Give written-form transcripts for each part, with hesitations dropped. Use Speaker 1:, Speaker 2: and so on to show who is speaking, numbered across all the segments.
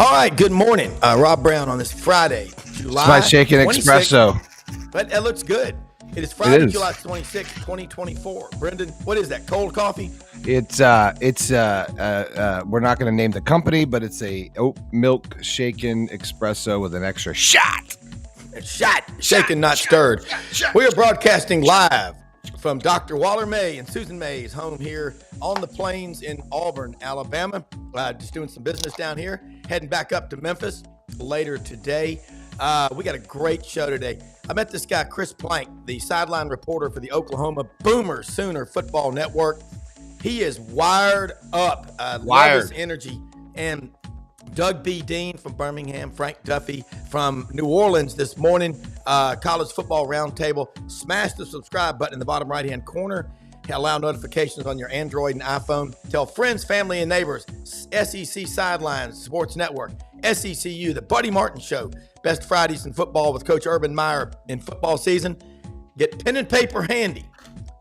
Speaker 1: All right, good morning. Rob Browne on this Friday, July
Speaker 2: It's my shaken
Speaker 1: 26th.
Speaker 2: espresso.
Speaker 1: But it looks good. It is Friday,
Speaker 2: is.
Speaker 1: July 26th, 2024. Brenden, what is that, cold coffee?
Speaker 2: It's we're not going to name the company, but it's a oat milk shaken espresso with an extra shot.
Speaker 1: Shot, shaken, not stirred. We are broadcasting live from Dr. Waller May and Susan May's home here on the plains in Auburn, Alabama. Just doing some business down here. Heading back up to Memphis later today. We got a great show today. I met this guy, Chris Plank, the sideline reporter for the Oklahoma Boomer Sooner Football Network. He is wired up. Love his energy. And Doug B. Dean from Birmingham, Frank Duffy from New Orleans this morning, College Football Roundtable. Smash the subscribe button in the bottom right-hand corner. Allow notifications on your Android and iPhone. Tell friends, family, and neighbors. SEC Sideline Sports Network, SECU, The Buddy Martin Show, Best Fridays in Football with Coach Urban Meyer in football season. Get pen and paper handy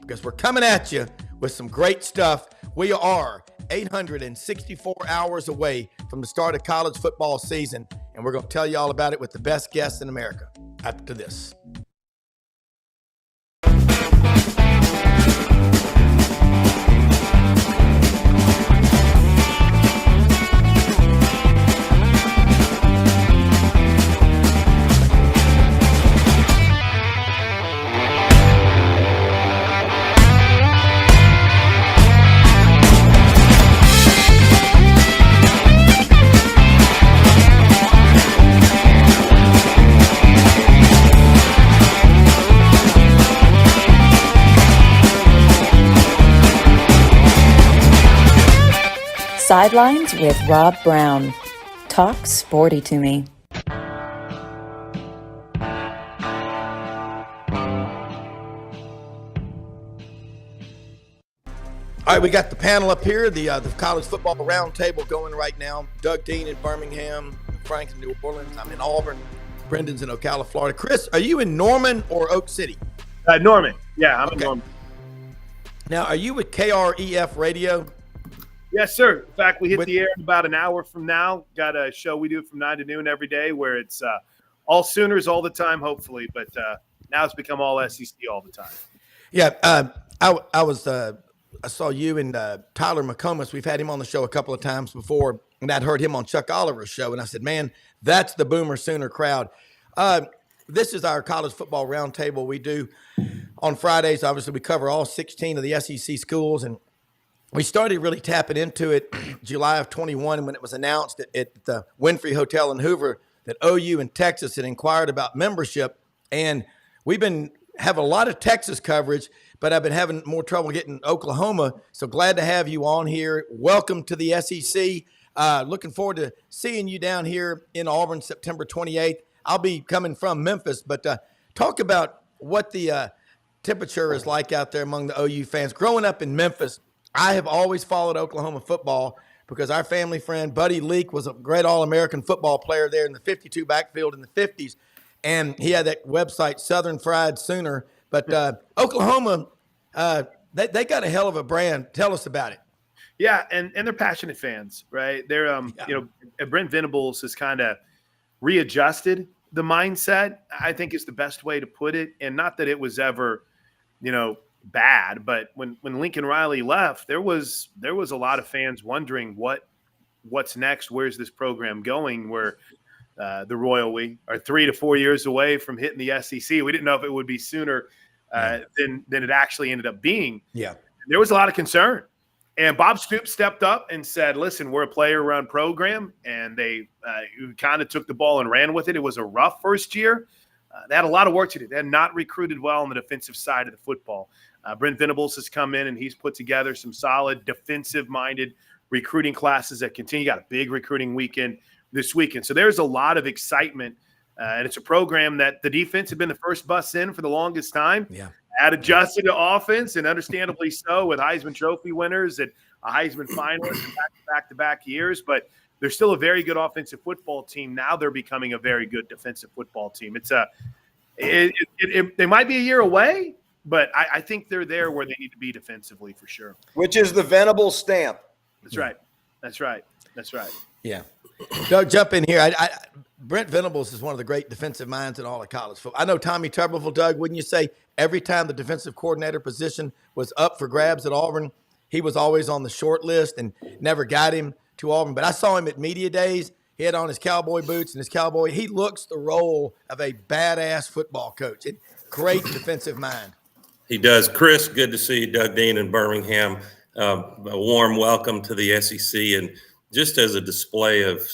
Speaker 1: because we're coming at you with some great stuff. We are 864 hours away from the start of college football season, and we're going to tell you all about it with the best guests in America. After this.
Speaker 3: Sidelines with Rob Browne. Talk sporty to me.
Speaker 1: All right, we got the panel up here, the College Football Roundtable going right now. Doug Dean in Birmingham, Frank in New Orleans. I'm in Auburn. Brendan's in Ocala, Florida. Chris, are you in Norman or Oak City?
Speaker 4: Norman. Yeah, I'm in Norman.
Speaker 1: Now, are you with KREF Radio?
Speaker 4: Yes, sir. In fact, we hit the air in about an hour from now. Got a show we do from 9 to noon every day where it's all Sooners all the time, hopefully. But now it's become all SEC all the time.
Speaker 1: Yeah, I saw you and Tyler McComas. We've had him on the show a couple of times before, and I'd heard him on Chuck Oliver's show. And I said, man, that's the Boomer Sooner crowd. This is our College Football Roundtable we do on Fridays. Obviously, we cover all 16 of the SEC schools, and we started really tapping into it July of 21 when it was announced at the Winfrey Hotel in Hoover that OU and Texas had inquired about membership. And we've been having a lot of Texas coverage, but I've been having more trouble getting Oklahoma. So glad to have you on here. Welcome to the SEC. Looking forward to seeing you down here in Auburn September 28th. I'll be coming from Memphis, but talk about what the temperature is like out there among the OU fans. Growing up in Memphis, I have always followed Oklahoma football because our family friend Buddy Leak was a great All-American football player there in the 52 backfield in the 50s, and he had that website, Southern Fried Sooner. But Oklahoma, they got a hell of a brand. Tell us about it.
Speaker 4: Yeah, and they're passionate fans, right? They're Brent Venables has kind of readjusted the mindset, I think is the best way to put it. And not that it was ever, bad, but when Lincoln Riley left, there was a lot of fans wondering what's next, where's this program going, where the Royal we are 3 to 4 years away from hitting the SEC. We didn't know if it would be sooner than it actually ended up being.
Speaker 1: Yeah,
Speaker 4: there was a lot of concern, and Bob Stoops stepped up and said, listen, we're a player-run program, and they kind of took the ball and ran with it. It was a rough first year. They had a lot of work to do. They had not recruited well on the defensive side of the football. Brent Venables has come in and he's put together some solid defensive-minded recruiting classes that continue. Got a big recruiting weekend this weekend. So there's a lot of excitement, and it's a program that the defense had been the first bus in for the longest time.
Speaker 1: Yeah,
Speaker 4: had adjusted to offense, and understandably so, with Heisman Trophy winners and a Heisman finalist in back-to-back years. But they're still a very good offensive football team. Now they're becoming a very good defensive football team. They might be a year away, but I think they're there where they need to be defensively for sure.
Speaker 5: Which is the Venable stamp.
Speaker 4: That's right. That's right. That's right.
Speaker 1: Yeah. Doug, jump in here. Brent Venables is one of the great defensive minds in all of college football. I know Tommy Tuberville, Doug, wouldn't you say every time the defensive coordinator position was up for grabs at Auburn, he was always on the short list and never got him to Auburn. But I saw him at media days. He had on his cowboy boots and his cowboy. He looks the role of a badass football coach. Great defensive mind.
Speaker 5: He does. Chris, good to see you. Doug Dean in Birmingham. A warm welcome to the SEC. And just as a display of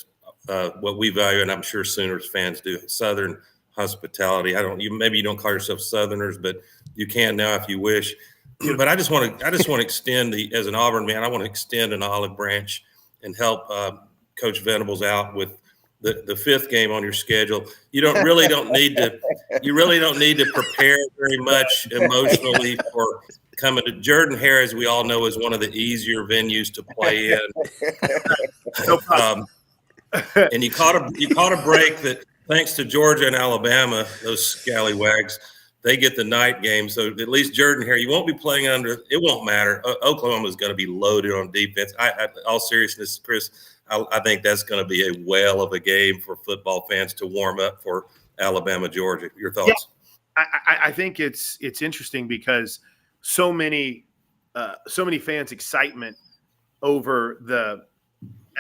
Speaker 5: what we value, and I'm sure Sooners fans do, Southern hospitality. Maybe you don't call yourself Southerners, but you can now if you wish. But I just want to extend as an Auburn man, I want to extend an olive branch and help Coach Venables out with the fifth game on your schedule. You really don't need to prepare very much emotionally for coming to Jordan-Hare, as we all know, is one of the easier venues to play in. And you caught a break that, thanks to Georgia and Alabama, those scallywags, they get the night game. So at least Jordan-Hare, you won't be playing under. It won't matter. Oklahoma is going to be loaded on defense. All seriousness, Chris, I think that's going to be a whale of a game for football fans to warm up for Alabama, Georgia. Your thoughts?
Speaker 4: Yeah, I think it's interesting because so many fans' excitement over the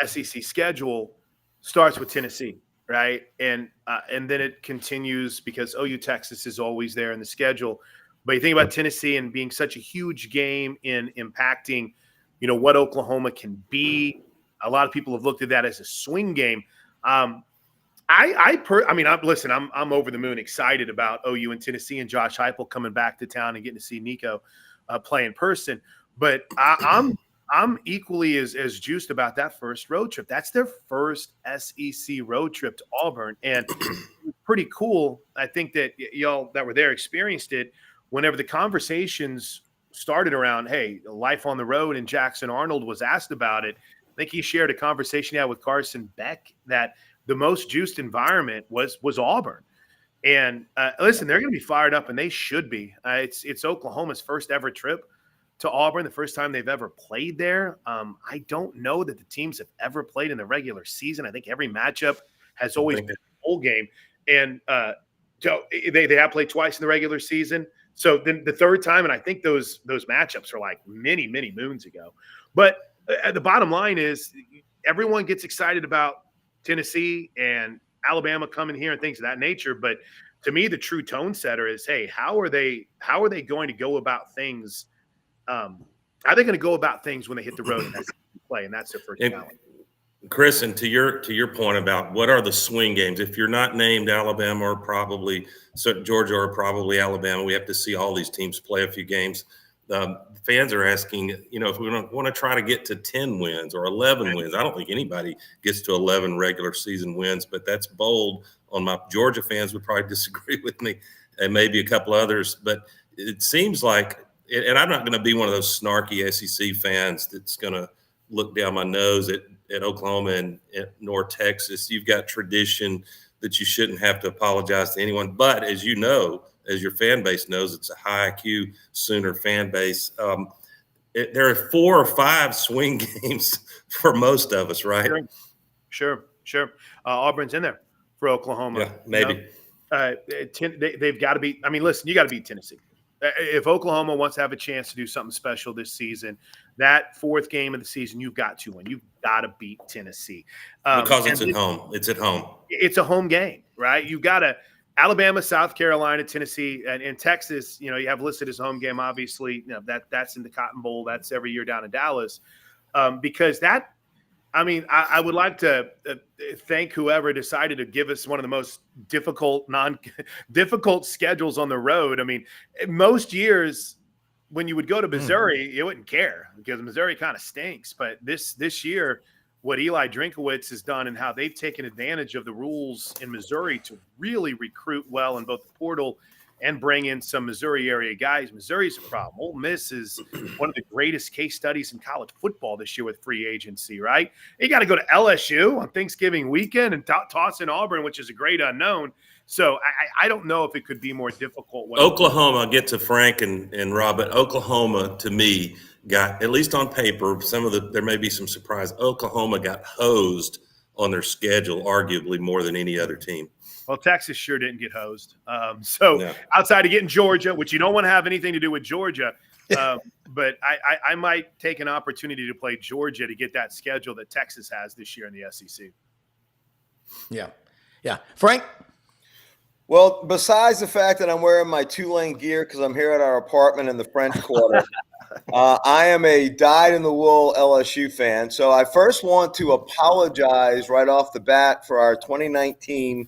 Speaker 4: SEC schedule starts with Tennessee, right? And then it continues because OU Texas is always there in the schedule. But you think about Tennessee and being such a huge game in impacting, what Oklahoma can be. A lot of people have looked at that as a swing game. I'm over the moon excited about OU and Tennessee and Josh Heupel coming back to town and getting to see Nico play in person. But I'm equally as juiced about that first road trip. That's their first SEC road trip to Auburn, and pretty cool. I think that y'all that were there experienced it. Whenever the conversations started around, hey, life on the road, and Jackson Arnold was asked about it. I think he shared a conversation he had with Carson Beck that the most juiced environment was Auburn. And listen, they're going to be fired up, and they should be. It's Oklahoma's first ever trip to Auburn, the first time they've ever played there. I don't know that the teams have ever played in the regular season. I think every matchup has always been a bowl game. And so they have played twice in the regular season. So then the third time, and I think those matchups are like many, many moons ago. But the bottom line is everyone gets excited about Tennessee and Alabama coming here and things of that nature. But to me, the true tone setter is, hey, how are they going to go about things? Are they going to go about things when they hit the road and play? And that's their first challenge.
Speaker 5: Chris, and to your point about what are the swing games, if you're not named Alabama or probably Georgia or probably Alabama, we have to see all these teams play a few games. Fans are asking, if we want to try to get to 10 wins or 11 wins. I don't think anybody gets to 11 regular season wins, but that's bold. On my Georgia fans would probably disagree with me, and maybe a couple others. But it seems like, and I'm not going to be one of those snarky SEC fans that's going to look down my nose at Oklahoma and North Texas. You've got tradition that you shouldn't have to apologize to anyone. But as you know, as your fan base knows, it's a high IQ Sooner fan base. There are 4 or 5 swing games for most of us, right?
Speaker 4: Sure. Auburn's in there for Oklahoma.
Speaker 5: Yeah, maybe.
Speaker 4: They've got to beat. I mean, listen, you got to beat Tennessee. If Oklahoma wants to have a chance to do something special this season, that 4th game of the season, you've got to win. You've got to beat Tennessee.
Speaker 5: Because it's at home. It's at home.
Speaker 4: It's a home game, right? You've got to – Alabama, South Carolina, Tennessee, and Texas, you have listed as home game, obviously. That's in the Cotton Bowl. That's every year down in Dallas. Because that – I mean, I would like to thank whoever decided to give us one of the most difficult schedules on the road. I mean, most years when you would go to Missouri, you wouldn't care because Missouri kind of stinks. But this year, what Eli Drinkowitz has done and how they've taken advantage of the rules in Missouri to really recruit well in both the portal and bring in some Missouri area guys. Missouri's a problem. Ole Miss is one of the greatest case studies in college football this year with free agency, right? You got to go to LSU on Thanksgiving weekend and toss in Auburn, which is a great unknown. So I don't know if it could be more difficult.
Speaker 5: Oklahoma, I'll get to Frank and Rob, but Oklahoma, to me, got, at least on paper, there may be some surprise. Oklahoma got hosed on their schedule, arguably more than any other team.
Speaker 4: Well, Texas sure didn't get hosed. So outside of getting Georgia, which you don't want to have anything to do with Georgia, but I might take an opportunity to play Georgia to get that schedule that Texas has this year in the SEC.
Speaker 1: Yeah. Frank?
Speaker 6: Well, besides the fact that I'm wearing my Tulane gear because I'm here at our apartment in the French Quarter, I am a dyed-in-the-wool LSU fan. So I first want to apologize right off the bat for our 2019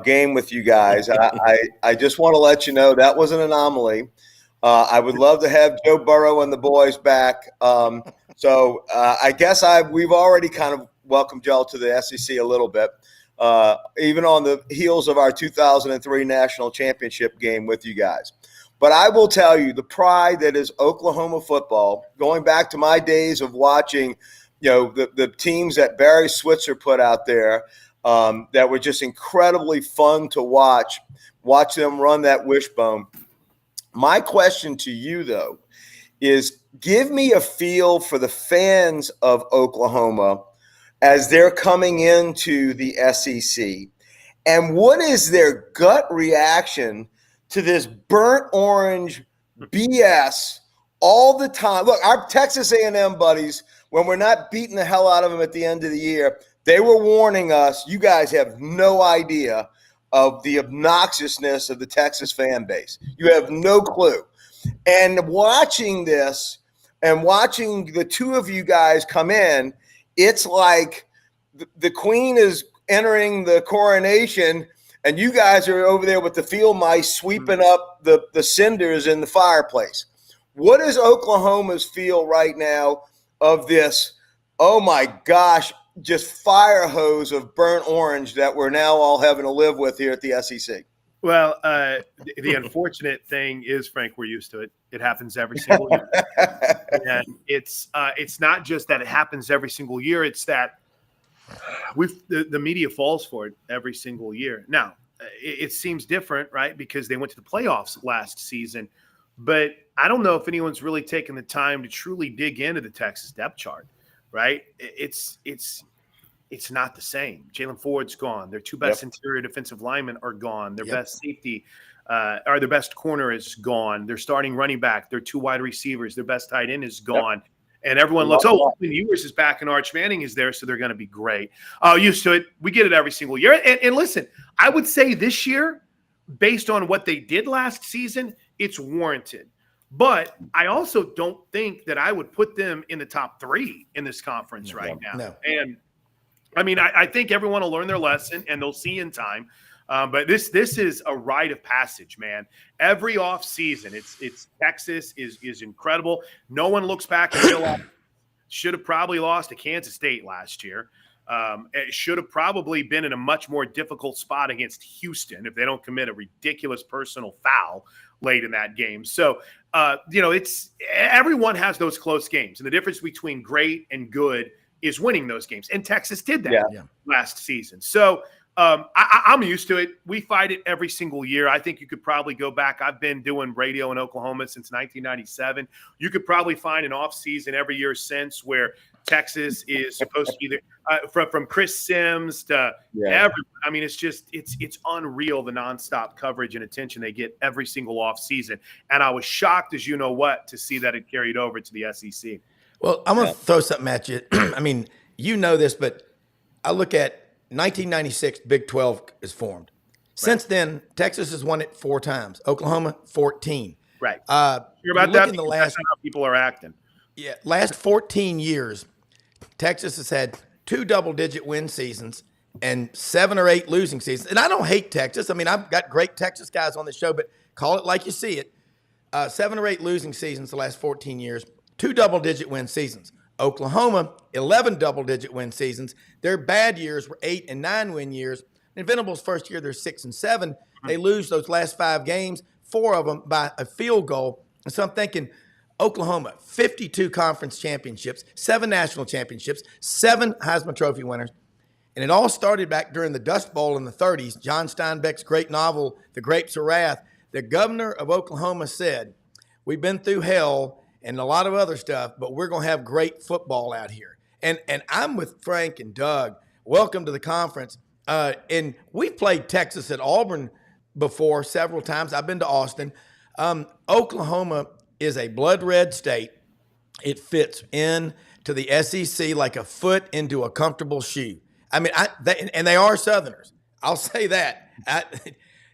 Speaker 6: game with you guys. I just want to let you know that was an anomaly. I would love to have Joe Burrow and the boys back. So I guess we've already kind of welcomed y'all to the SEC a little bit. Even on the heels of our 2003 national championship game with you guys. But I will tell you, the pride that is Oklahoma football, going back to my days of watching, the teams that Barry Switzer put out there that were just incredibly fun to watch them run that wishbone. My question to you, though, is give me a feel for the fans of Oklahoma as they're coming into the SEC. And what is their gut reaction to this burnt orange BS all the time? Look, our Texas A&M buddies, when we're not beating the hell out of them at the end of the year, they were warning us, you guys have no idea of the obnoxiousness of the Texas fan base. You have no clue. And watching this and watching the two of you guys come in, it's like the queen is entering the coronation and you guys are over there with the field mice sweeping up the cinders in the fireplace. What is Oklahoma's feel right now of this, oh my gosh, just fire hose of burnt orange that we're now all having to live with here at the SEC?
Speaker 4: Well, the unfortunate thing is, Frank, we're used to it. It happens every single year. And it's not just that it happens every single year. It's that the media falls for it every single year. Now, it seems different, right? Because they went to the playoffs last season. But I don't know if anyone's really taken the time to truly dig into the Texas depth chart, right? It's not the same. Jalen Ford's gone. Their two best interior defensive linemen are gone. Their best safety or their best corner is gone. Their starting running back, their two wide receivers, their best tight end is gone. And everyone looks, Quinn Ewers is back and Arch Manning is there, so they're going to be great. Used to it. We get it every single year. And listen, I would say this year, based on what they did last season, it's warranted. But I also don't think that I would put them in the top 3 in this conference right now.
Speaker 1: No.
Speaker 4: And I mean, I think everyone will learn their lesson and they'll see in time. But this is a rite of passage, man. Every off season, it's Texas is incredible. No one looks back and realizes should have probably lost to Kansas State last year. It should have probably been in a much more difficult spot against Houston if they don't commit a ridiculous personal foul late in that game. So, it's everyone has those close games, and the difference between great and good is winning those games. And Texas did that last season. So I'm used to it. We fight it every single year. I think you could probably go back. I've been doing radio in Oklahoma since 1997. You could probably find an off season every year since where Texas is supposed to be there, from Chris Sims to everyone. I mean, it's unreal, the nonstop coverage and attention they get every single off season. And I was shocked, as you know what, to see that it carried over to the SEC.
Speaker 1: Well, I'm going to throw something at you. I mean, you know this, but I look at 1996, Big 12 is formed. Since then, Texas has won it 4 times. Oklahoma, 14.
Speaker 4: Right.
Speaker 1: You're
Speaker 4: about that? That's not how people are acting.
Speaker 1: Yeah, last 14 years, Texas has had 2 double-digit win seasons and 7 or 8 losing seasons. And I don't hate Texas. I mean, I've got great Texas guys on the show, but call it like you see it. 7 or 8 losing seasons the last 14 years. 2 double-digit win seasons. Oklahoma, 11 double-digit win seasons. Their bad years were 8 and 9 win years. In Venables' first year, they're 6 and 7. They lose those last 5 games, 4 of them by a field goal. And so I'm thinking, Oklahoma, 52 conference championships, 7 national championships, 7 Heisman Trophy winners. And it all started back during the Dust Bowl in the 30s. John Steinbeck's great novel, The Grapes of Wrath. The governor of Oklahoma said, we've been through hell and a lot of other stuff, but we're going to have great football out here. And I'm with Frank and Doug. welcome to the conference. And we've played Texas at Auburn before several times. I've been to Austin. Oklahoma is a blood red state. It fits in to the SEC like a foot into a comfortable shoe. I mean, and they are Southerners. I'll say that.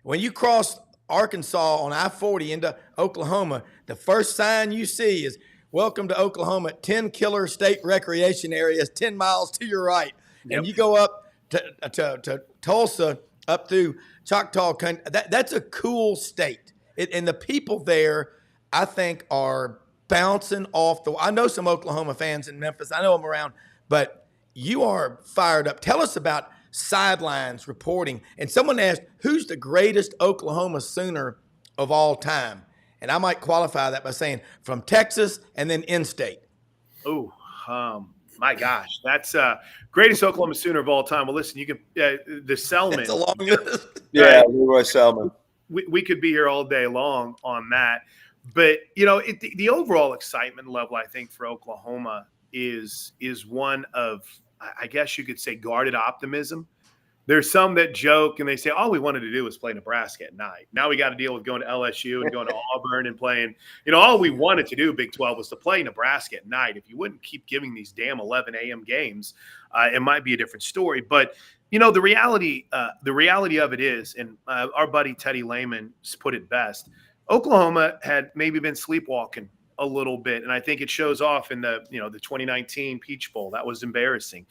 Speaker 1: When you cross Arkansas on I-40 into Oklahoma, the first sign you see is "Welcome to Oklahoma, 10 killer state recreation areas 10 miles to your right." Yep. And you go up to Tulsa, up through Choctaw Country. That's a cool state. And the people there, I think, are bouncing off the – I know some Oklahoma fans in Memphis. I know them around. But you are fired up. Tell us about Sidelines reporting. And someone asked, who's the greatest Oklahoma Sooner of all time? And I might qualify that by saying from Texas and then in-state.
Speaker 4: Oh, my gosh. That's greatest Oklahoma Sooner of all time. Well, listen, you can the Selman.
Speaker 1: That's a long list.
Speaker 6: Yeah, Leroy Selman.
Speaker 4: We could be here all day long on that. But, you know, the overall excitement level, I think, for Oklahoma is one of, I guess you could say, guarded optimism. There's some that joke and they say, all we wanted to do was play Nebraska at night. Now we got to deal with going to LSU and going to Auburn and playing. You know, all we wanted to do, Big 12, was to play Nebraska at night. If you wouldn't keep giving these damn 11 a.m. games, it might be a different story. But, you know, the reality of it is, and our buddy Teddy Lehman put it best, Oklahoma had maybe been sleepwalking a little bit, and I think it shows off in the 2019 Peach Bowl. That was embarrassing.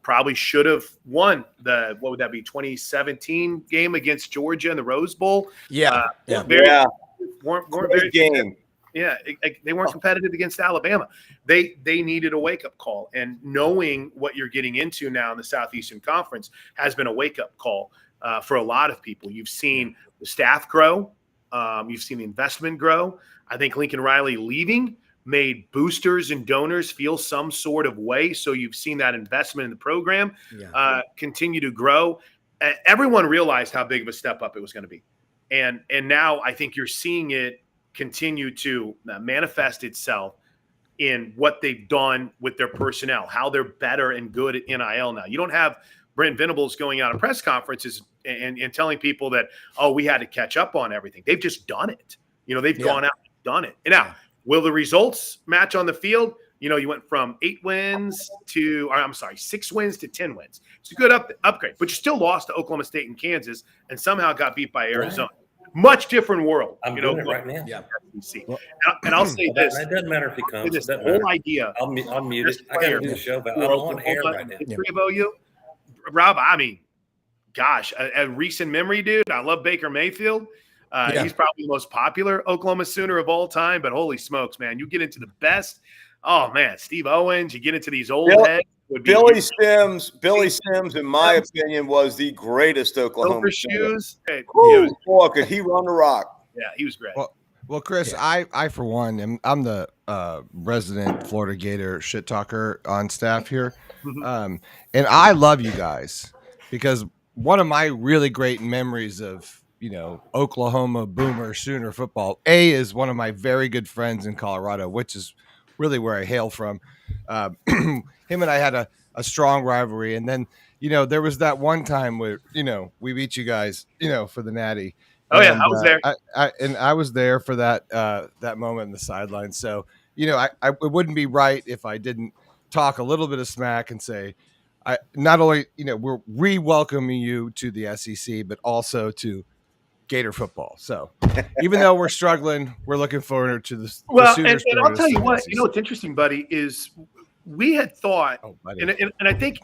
Speaker 4: Probably should have won the 2017 game against Georgia in the Rose Bowl.
Speaker 1: Yeah,
Speaker 4: weren't very
Speaker 6: game.
Speaker 4: Yeah, they weren't competitive against Alabama. They needed a wake up call, and knowing what you're getting into now in the Southeastern Conference has been a wake up call for a lot of people. You've seen the staff grow. You've seen the investment grow. I think Lincoln Riley leaving made boosters and donors feel some sort of way. So you've seen that investment in the program continue to grow. Everyone realized how big of a step up it was going to be. And now I think you're seeing it continue to manifest itself in what they've done with their personnel, how they're better and good at NIL now. You don't have Brent Venables going out of press conferences and telling people that, oh, we had to catch up on everything. They've just done it. You know, they've gone out and done it. And now, will the results match on the field? You know, you went from 6 wins to 10 wins. It's a good upgrade, but you still lost to Oklahoma State and Kansas and somehow got beat by Arizona. Right. Much different world.
Speaker 5: I'm doing it right now.
Speaker 4: Yeah. And I'll say this.
Speaker 5: It doesn't matter if he comes.
Speaker 4: This whole idea.
Speaker 5: I'll mute it. I got to do the show, but I'm on air right now.
Speaker 4: Rob, I mean, gosh, a recent memory, dude. I love Baker Mayfield. He's probably the most popular Oklahoma Sooner of all time, but holy smokes, man. You get into the best. Oh, man, Steve Owens. You get into these old heads.
Speaker 6: Billy Sims, in my opinion, was the greatest Oklahoma Sooner.
Speaker 4: Shoes.
Speaker 6: Boy, could he run the rock.
Speaker 4: Yeah, he was great.
Speaker 2: Well, Chris, I for one, I'm the resident Florida Gator shit talker on staff here. And I love you guys because one of my really great memories of, Oklahoma Boomer Sooner football, is one of my very good friends in Colorado, which is really where I hail from. Him and I had a strong rivalry. And then, there was that one time where, we beat you guys, for the Natty.
Speaker 4: Oh, yeah, I was there.
Speaker 2: I was there for that moment in the sidelines. So, it wouldn't be right if I didn't talk a little bit of smack and say, not only, we're re-welcoming you to the SEC, but also to Gator football. So even though we're struggling, we're looking forward to this.
Speaker 4: Well, and I'll tell you what, what's interesting, buddy, is we had thought, and I think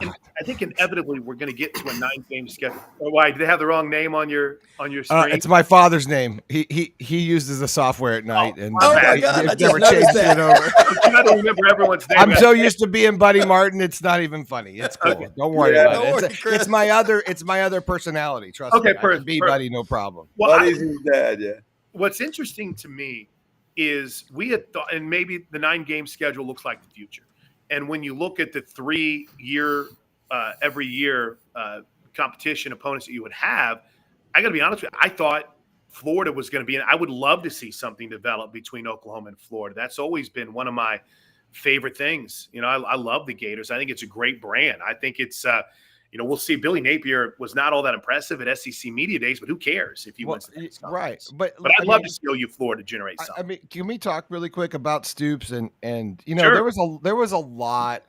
Speaker 4: inevitably we're going to get to a 9-game schedule. Oh, why? Did they have the wrong name on your screen?
Speaker 2: It's my father's name. He uses the software at night, and
Speaker 1: my God, I
Speaker 2: never changed it over.
Speaker 4: You got to remember everyone's name.
Speaker 2: I'm so used to being Buddy Martin. It's not even funny. It's cool. Okay. Don't worry about it. It's my other personality. Trust me. I can be Buddy, no problem.
Speaker 6: Well, Buddy's his dad. Yeah.
Speaker 4: What's interesting to me is we had thought, and maybe the 9-game schedule looks like the future. And when you look at the 3-year, every year competition opponents that you would have, I got to be honest with you, I thought Florida was going to be – I would love to see something develop between Oklahoma and Florida. That's always been one of my favorite things. I love the Gators. I think it's a great brand. I think it's we'll see. Billy Napier was not all that impressive at SEC Media Days, but who cares if he wins the next conference?
Speaker 2: Right. But
Speaker 4: I'd love to see OU Florida generate something.
Speaker 2: I mean, can we talk really quick about Stoops and
Speaker 4: Sure.
Speaker 2: there was a lot,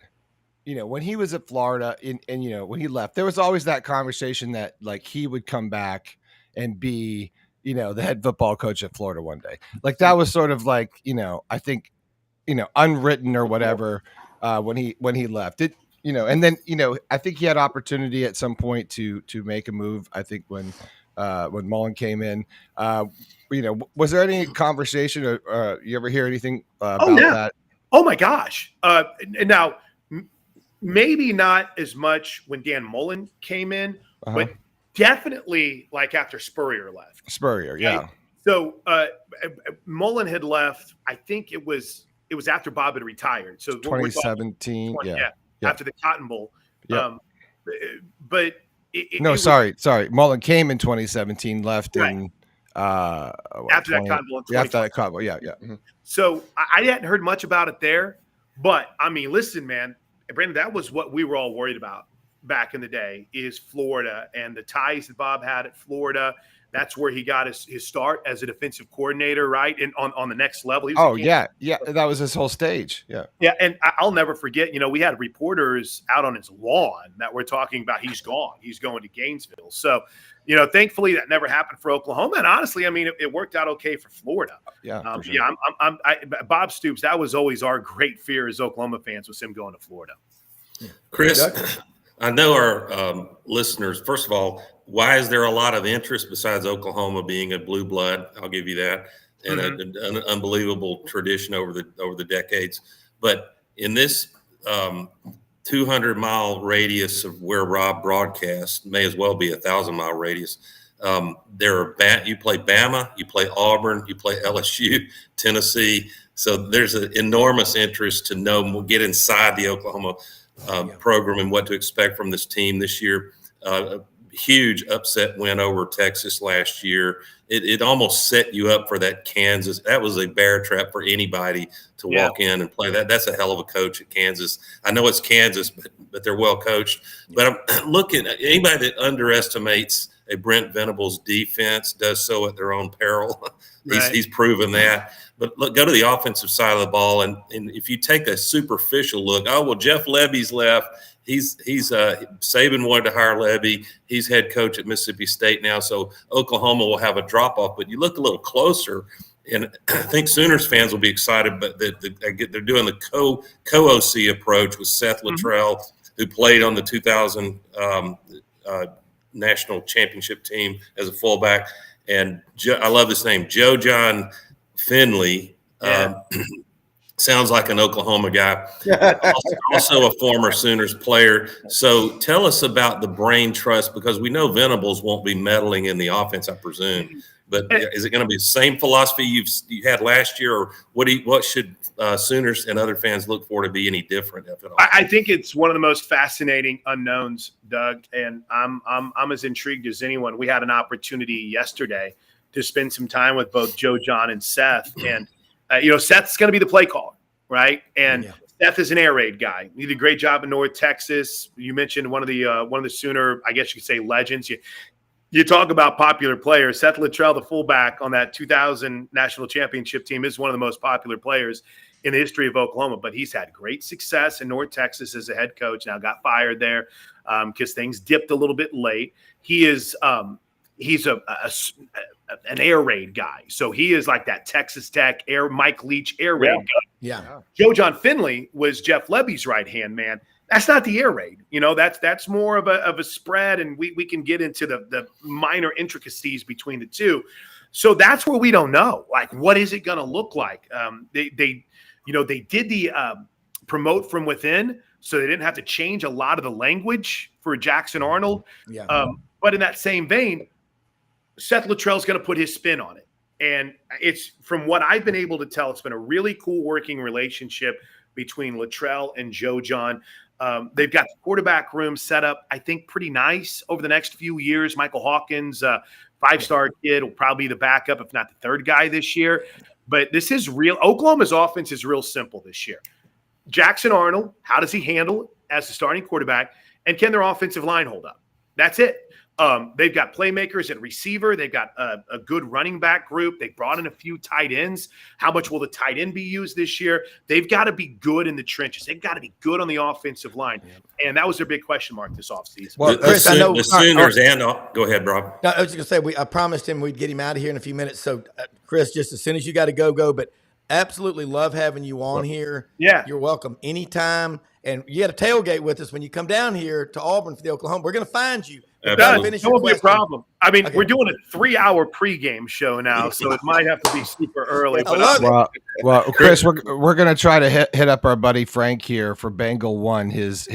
Speaker 2: when he was at Florida and when he left, there was always that conversation that like he would come back and be, the head football coach at Florida one day. Like that was sort of like, I think, unwritten or whatever when he left it. And then I think he had opportunity at some point to make a move. I think when Mullen came in, was there any conversation or you ever hear anything about that?
Speaker 4: Oh my gosh! Now maybe not as much when Dan Mullen came in, but definitely like after Spurrier left.
Speaker 2: Spurrier, yeah.
Speaker 4: Right? So Mullen had left. I think it was after Bob had retired. So
Speaker 2: 2017, yeah.
Speaker 4: After the Cotton Bowl.
Speaker 2: Yeah.
Speaker 4: But
Speaker 2: sorry. Mullen came in 2017, left in
Speaker 4: after that Cotton Bowl.
Speaker 2: After that Cotton Bowl, yeah. Mm-hmm.
Speaker 4: So I hadn't heard much about it there, but I mean, listen, man, Brenden, that was what we were all worried about back in the day is Florida and the ties that Bob had at Florida. That's where he got his start as a defensive coordinator, right? And on the next level.
Speaker 2: Yeah. That was his whole stage. Yeah.
Speaker 4: Yeah. And I'll never forget, we had reporters out on his lawn that were talking about he's gone. He's going to Gainesville. So, thankfully that never happened for Oklahoma. And honestly, I mean, it worked out okay for Florida.
Speaker 2: Yeah. For sure.
Speaker 4: Yeah. Bob Stoops, that was always our great fear as Oklahoma fans was him going to Florida.
Speaker 5: Chris, I know our listeners, first of all, why is there a lot of interest besides Oklahoma being a blue blood? I'll give you that, and an unbelievable tradition over the decades. But in this 200-mile radius of where Rob broadcasts, may as well be a 1,000-mile radius. You play Bama, you play Auburn, you play LSU, Tennessee. So there's an enormous interest to get inside the Oklahoma program and what to expect from this team this year. Huge upset win over Texas last year. It almost set you up for that Kansas. That was a bear trap for anybody to walk in and play that. That's a hell of a coach at Kansas. I know it's Kansas, but they're well coached. But I'm looking at anybody that underestimates a Brent Venables defense does so at their own peril. He's proven that. But look, go to the offensive side of the ball, and if you take a superficial look, Jeff Lebby's left. Saban wanted to hire Lebby. He's head coach at Mississippi State now, so Oklahoma will have a drop off. But you look a little closer, and I think Sooners fans will be excited. But they're doing the co-OC approach with Seth Luttrell, who played on the 2000 national championship team as a fullback, and I love this name, Joe John Finley. Sounds like an Oklahoma guy, also a former Sooners player. So tell us about the brain trust, because we know Venables won't be meddling in the offense, I presume. But is it going to be the same philosophy you had last year, or what should Sooners and other fans look for to be any different, if at all?
Speaker 4: I think it's one of the most fascinating unknowns, Doug, and I'm as intrigued as anyone. We had an opportunity yesterday to spend some time with both Joe John and Seth, and Seth's going to be the play caller, right? And Seth is an air raid guy. He did a great job in North Texas. You mentioned one of the Sooner, I guess you could say, legends. You talk about popular players. Seth Luttrell, the fullback on that 2000 national championship team, is one of the most popular players in the history of Oklahoma. But he's had great success in North Texas as a head coach. Now got fired there because things dipped a little bit late. He is he's an air raid guy. So he is like that Texas Tech Mike Leach air raid guy.
Speaker 1: Yeah.
Speaker 4: Joe John Finley was Jeff Lebby's right-hand man. That's not the air raid. That's more of a spread, and we can get into the minor intricacies between the two. So that's where we don't know. Like, what is it going to look like? They did the promote from within, so they didn't have to change a lot of the language for Jackson Arnold.
Speaker 1: Yeah.
Speaker 4: But in that same vein, Seth Luttrell's going to put his spin on it. And it's, from what I've been able to tell, it's been a really cool working relationship between Luttrell and Joe John. They've got the quarterback room set up, I think, pretty nice over the next few years. Michael Hawkins, five-star kid, will probably be the backup, if not the third guy this year. But this is real. Oklahoma's offense is real simple this year. Jackson Arnold, how does he handle it? as the starting quarterback, and can their offensive line hold up? That's it. They've got playmakers at receiver. They've got a good running back group. They brought in a few tight ends. How much will the tight end be used this year? They've got to be good in the trenches. They've got to be good on the offensive line. And that was their big question mark this offseason.
Speaker 1: Well, Chris, I know
Speaker 5: the Sooners go ahead, Rob.
Speaker 1: No, I was just going to say, I promised him we'd get him out of here in a few minutes. So, Chris, just as soon as you got to go. But absolutely love having you on here.
Speaker 4: Yeah.
Speaker 1: You're welcome anytime. And you got a tailgate with us when you come down here to Auburn for the Oklahoma. We're going to find you.
Speaker 4: It won't be a problem. I mean, we're doing a 3-hour pregame show now, so it might have to be super early. But
Speaker 2: well, Chris, we're gonna try to hit up our buddy Frank here for Bengal One, his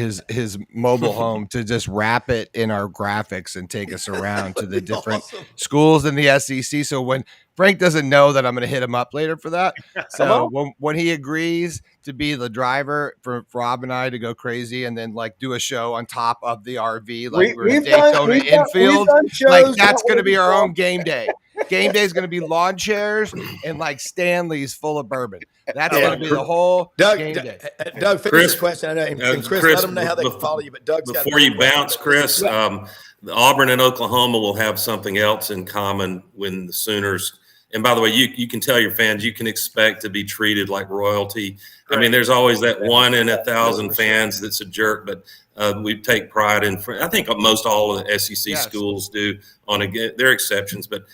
Speaker 2: mobile home, to just wrap it in our graphics and take us around to the different schools in the SEC. So when Frank doesn't know that I'm going to hit him up later for that. So when he agrees to be the driver for Rob and I to go crazy and then like do a show on top of the RV, like we're in Daytona infield, like that's going to be our own game day. Game day is going to be lawn chairs and like Stanley's full of bourbon. That's going to be the whole game day.
Speaker 1: Doug, finish the question. I know, and Chris, let them know how they can follow you. But Doug's
Speaker 5: before you bounce, Chris, Auburn and Oklahoma will have something else in common when the Sooners. And by the way, you can tell your fans you can expect to be treated like royalty. I mean, there's always that 1 in 1,000 fans that's a jerk, but we take pride in. I think most all of the SEC schools do. There are exceptions, but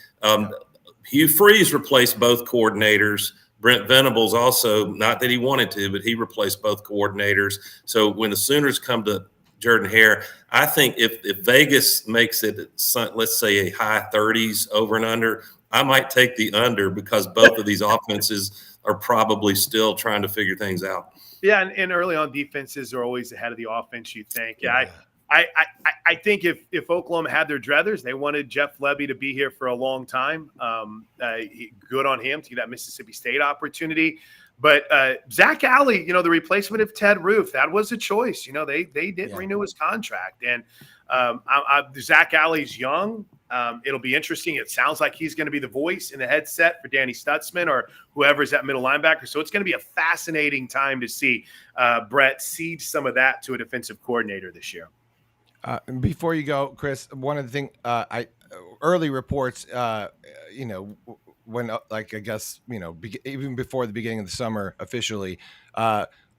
Speaker 5: Hugh Freeze replaced both coordinators. Brent Venables also, not that he wanted to, but he replaced both coordinators. So when the Sooners come to Jordan-Hare, I think if Vegas makes it, let's say a high 30s over and under, I might take the under because both of these offenses are probably still trying to figure things out.
Speaker 4: Yeah, and early on defenses are always ahead of the offense, you think. I think if Oklahoma had their druthers, they wanted Jeff Lebby to be here for a long time. Good on him to get that Mississippi State opportunity. But Zach Alley, the replacement of Ted Roof, that was a choice. They didn't renew his contract. And Zach Alley's young. It'll be interesting. It sounds like he's going to be the voice in the headset for Danny Stutzman or whoever's at middle linebacker. So it's going to be a fascinating time to see Brett cede some of that to a defensive coordinator this year.
Speaker 2: Before you go, Chris, one of the things early reports, when I guess, even before the beginning of the summer officially,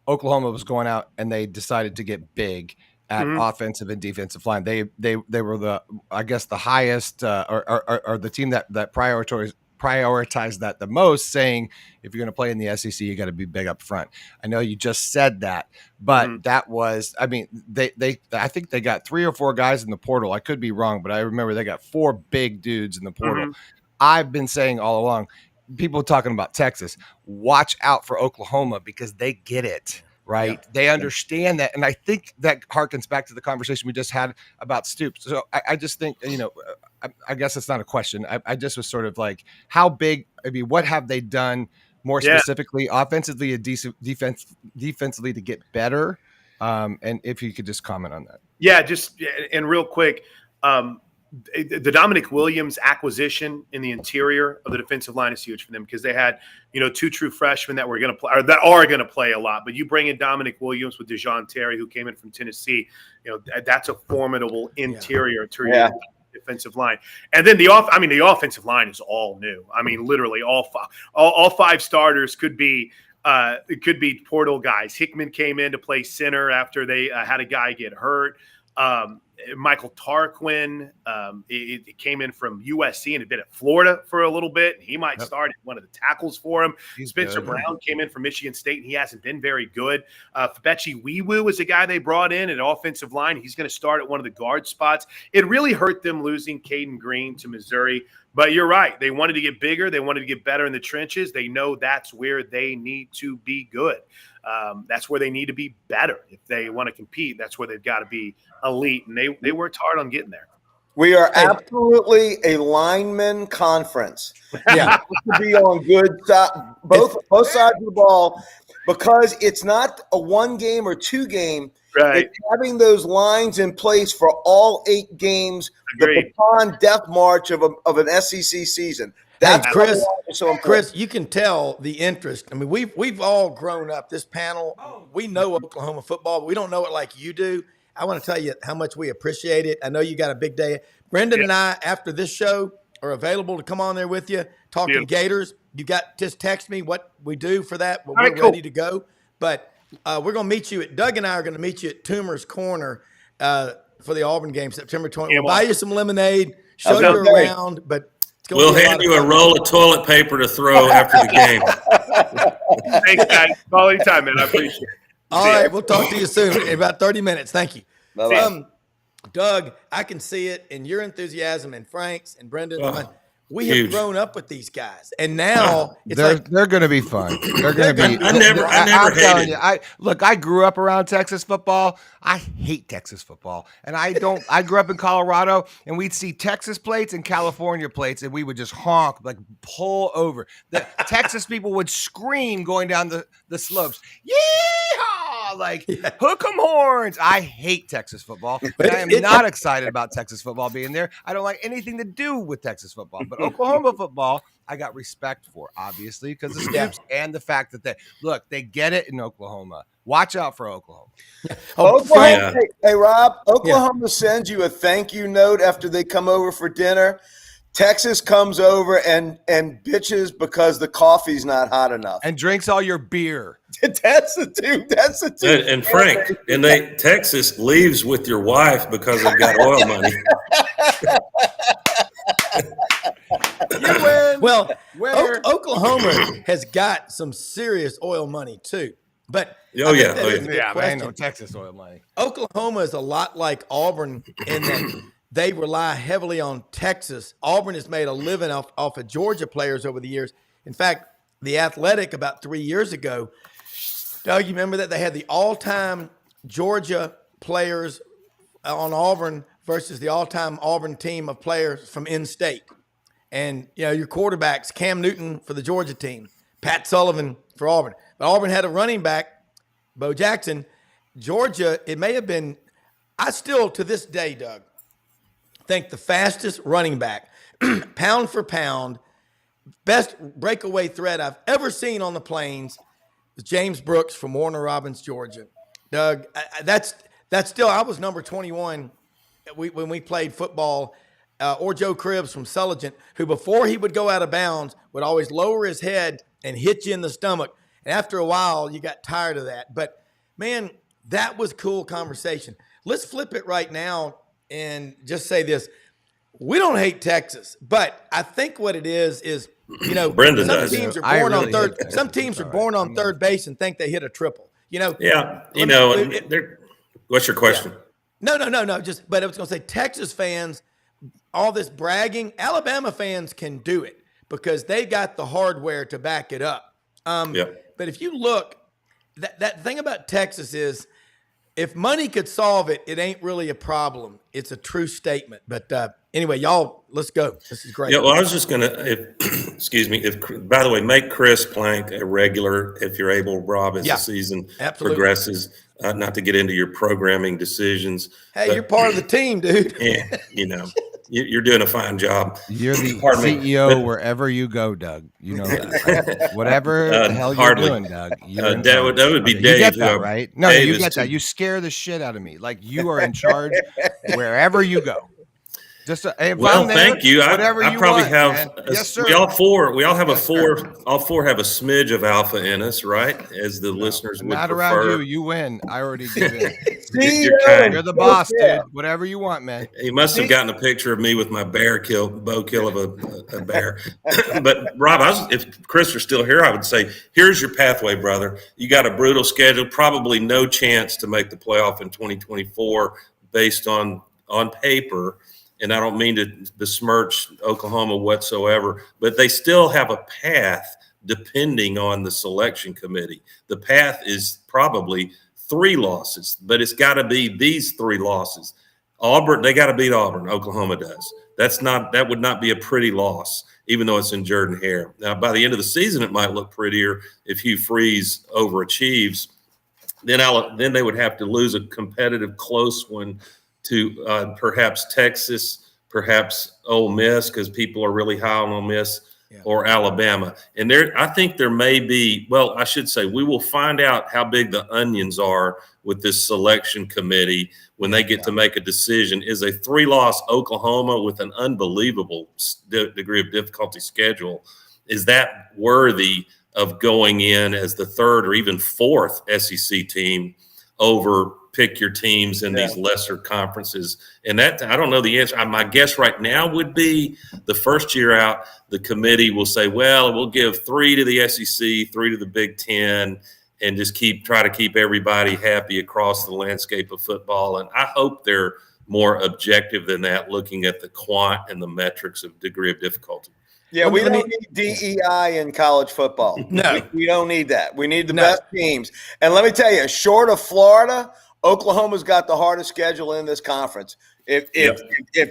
Speaker 2: Oklahoma was going out and they decided to get big at offensive and defensive line. They were the highest or the team that prioritized that the most, saying if you're going to play in the SEC, you got to be big up front. I know you just said that, but that was, I think they got 3 or 4 guys in the portal. I could be wrong, but I remember they got 4 big dudes in the portal. I've been saying all along, people talking about Texas, watch out for Oklahoma because they get it. Right. Yeah. They understand that. And I think that harkens back to the conversation we just had about Stoops. So I just think, I guess it's not a question. I just was sort of like, how big, what have they done more specifically offensively and defensively to get better? And if you could just comment on that.
Speaker 4: Yeah, and real quick, the Dominic Williams acquisition in the interior of the defensive line is huge for them because they had, 2 true freshmen that were going to play or that are going to play a lot. But you bring in Dominic Williams with DeJoun Terry, who came in from Tennessee. That's a formidable interior to your defensive line. And then the offensive line is all new. I mean, literally all 5 starters could be portal guys. Hickman came in to play center after they had a guy get hurt. Michael Tarquin, it came in from USC and had been at Florida for a little bit. He might start at one of the tackles for him. Spencer Browne came in from Michigan State, and he hasn't been very good. Febechi Wiwu is a guy they brought in at offensive line. He's going to start at one of the guard spots. It really hurt them losing Caden Green to Missouri. But you're right. They wanted to get bigger. They wanted to get better in the trenches. They know that's where they need to be good. That's where they need to be better. If they want to compete, that's where they've got to be elite. And they worked hard on getting there.
Speaker 6: We are absolutely a lineman conference. Yeah, to be on good side, both sides of the ball, because it's not a 1 game or 2 game.
Speaker 4: Right.
Speaker 6: It's having those lines in place for all 8 games. Agreed. The baton death march of an SEC season. That's
Speaker 1: Hey,
Speaker 6: probably why it's so important.
Speaker 1: Chris, you can tell the interest. I mean, we've all grown up. This panel, we know Oklahoma football, but we don't know it like you do. I want to tell you how much we appreciate it. I know you got a big day. Brenden and I, after this show, are available to come on there with you, talking Gators. You just text me what we do for that. But we're ready to go. But we're going to meet you Doug and I are going to meet you at Toomer's Corner for the Auburn game, September 20th. We'll buy you some lemonade, show you around, but
Speaker 5: we'll hand you a roll of toilet paper to throw after the game.
Speaker 4: Thanks, guys. Call anytime, man. I appreciate it.
Speaker 1: All right, we'll talk to you soon in about 30 minutes. Thank you.
Speaker 6: Bye-bye.
Speaker 1: Doug, I can see it in your enthusiasm and Frank's and Brenden.
Speaker 5: Oh,
Speaker 1: we
Speaker 5: huge.
Speaker 1: have grown up with these guys, and now
Speaker 2: they're going to be fun. They're going to be.
Speaker 5: I never
Speaker 2: I'm telling
Speaker 5: hated.
Speaker 2: you, I grew up around Texas football. I hate Texas football, and I don't. I grew up in Colorado, and we'd see Texas plates and California plates, and we would just honk, like pull over. The Texas people would scream going down the slopes. Yeehaw! Like hook 'em horns. I hate Texas football, and I am not excited about Texas football being there. I don't like anything to do with Texas football, but Oklahoma football, I got respect for, obviously, because the Stoops and the fact that they get it in Oklahoma. Watch out for Oklahoma.
Speaker 6: Hey, Rob, Oklahoma sends you a thank you note after they come over for dinner. Texas comes over and bitches because the coffee's not hot enough.
Speaker 2: And drinks all your beer.
Speaker 6: That's the two.
Speaker 5: And Frank, Texas leaves with your wife because they've got oil money.
Speaker 2: You win.
Speaker 1: Well, Oklahoma has got some serious oil money too. But
Speaker 2: I know Texas oil money.
Speaker 1: Oklahoma is a lot like Auburn in that they rely heavily on Texas. Auburn has made a living off of Georgia players over the years. In fact, the Athletic about 3 years ago, Doug, you remember that they had the all-time Georgia players on Auburn versus the all-time Auburn team of players from in-state. And, your quarterbacks, Cam Newton for the Georgia team, Pat Sullivan for Auburn. But Auburn had a running back, Bo Jackson. Georgia, it may have been – I still, to this day, Doug, think the fastest running back, pound for pound, best breakaway threat I've ever seen on the Plains was James Brooks from Warner Robins, Georgia. Doug, that's still – I was number 21 when we played football. Or Joe Cribbs from Sulligent, who before he would go out of bounds would always lower his head and hit you in the stomach. And after a while, you got tired of that. But, man, that was cool conversation. Let's flip it right now and just say this. We don't hate Texas, but I think what it is
Speaker 5: Brenden
Speaker 1: some
Speaker 5: does.
Speaker 1: teams are born on third. Some teams are born on third base and think they hit a triple.
Speaker 5: What's your question?
Speaker 1: No. But I was going to say Texas fans, all this bragging, Alabama fans can do it because they got the hardware to back it up. But if you look, that thing about Texas is if money could solve it, it ain't really a problem. It's a true statement. But anyway, y'all, let's go. This is great.
Speaker 5: Yeah, well, I was just going to, by the way, make Chris Plank a regular if you're able, Rob, as the season progresses. Not to get into your programming decisions.
Speaker 1: Hey, but you're part of the team, dude.
Speaker 5: Yeah, you're doing a fine job.
Speaker 2: You're the CEO wherever you go, Doug. You know that, right? Whatever the hell you're doing, Doug.
Speaker 5: That would be Dave.
Speaker 2: You get that, right? No, Dave, you get that. You scare the shit out of me. Like you are in charge wherever you go. Just
Speaker 5: thank you. I probably have.
Speaker 2: Yes, sir.
Speaker 5: We all have all four have a smidge of alpha in us, right? As the listeners would
Speaker 2: not
Speaker 5: prefer.
Speaker 2: Around you. You win. I already give in.
Speaker 5: You're
Speaker 2: the boss, dude. Whatever you want, man.
Speaker 5: He must have gotten a picture of me with my bow kill of a bear. But Rob, if Chris were still here, I would say, here's your pathway, brother. You got a brutal schedule, probably no chance to make the playoff in 2024 based on paper. And I don't mean to besmirch Oklahoma whatsoever, but they still have a path depending on the selection committee. The path is probably 3 losses, but it's got to be these 3 losses. Auburn, they got to beat Auburn. Oklahoma does. That would not be a pretty loss, even though it's in Jordan-Hare. Now, by the end of the season, it might look prettier if Hugh Freeze overachieves. Then they would have to lose a competitive, close one to perhaps Texas, perhaps Ole Miss, because people are really high on Ole Miss. or Alabama. And I think there may be, well, I should say, we will find out how big the onions are with this selection committee when they get to make a decision. Is a 3-loss Oklahoma with an unbelievable degree of difficulty schedule, is that worthy of going in as the 3rd or even 4th SEC team over pick your teams in these lesser conferences? And that, I don't know the answer. My guess right now would be the first year out, the committee will say, well, we'll give 3 to the SEC, 3 to the Big Ten, and just try to keep everybody happy across the landscape of football. And I hope they're more objective than that, looking at the quant and the metrics of degree of difficulty.
Speaker 6: Yeah, we don't need DEI in college football.
Speaker 1: No.
Speaker 6: We don't need that. We need the best teams. And let me tell you, short of Florida, Oklahoma's got the hardest schedule in this conference. If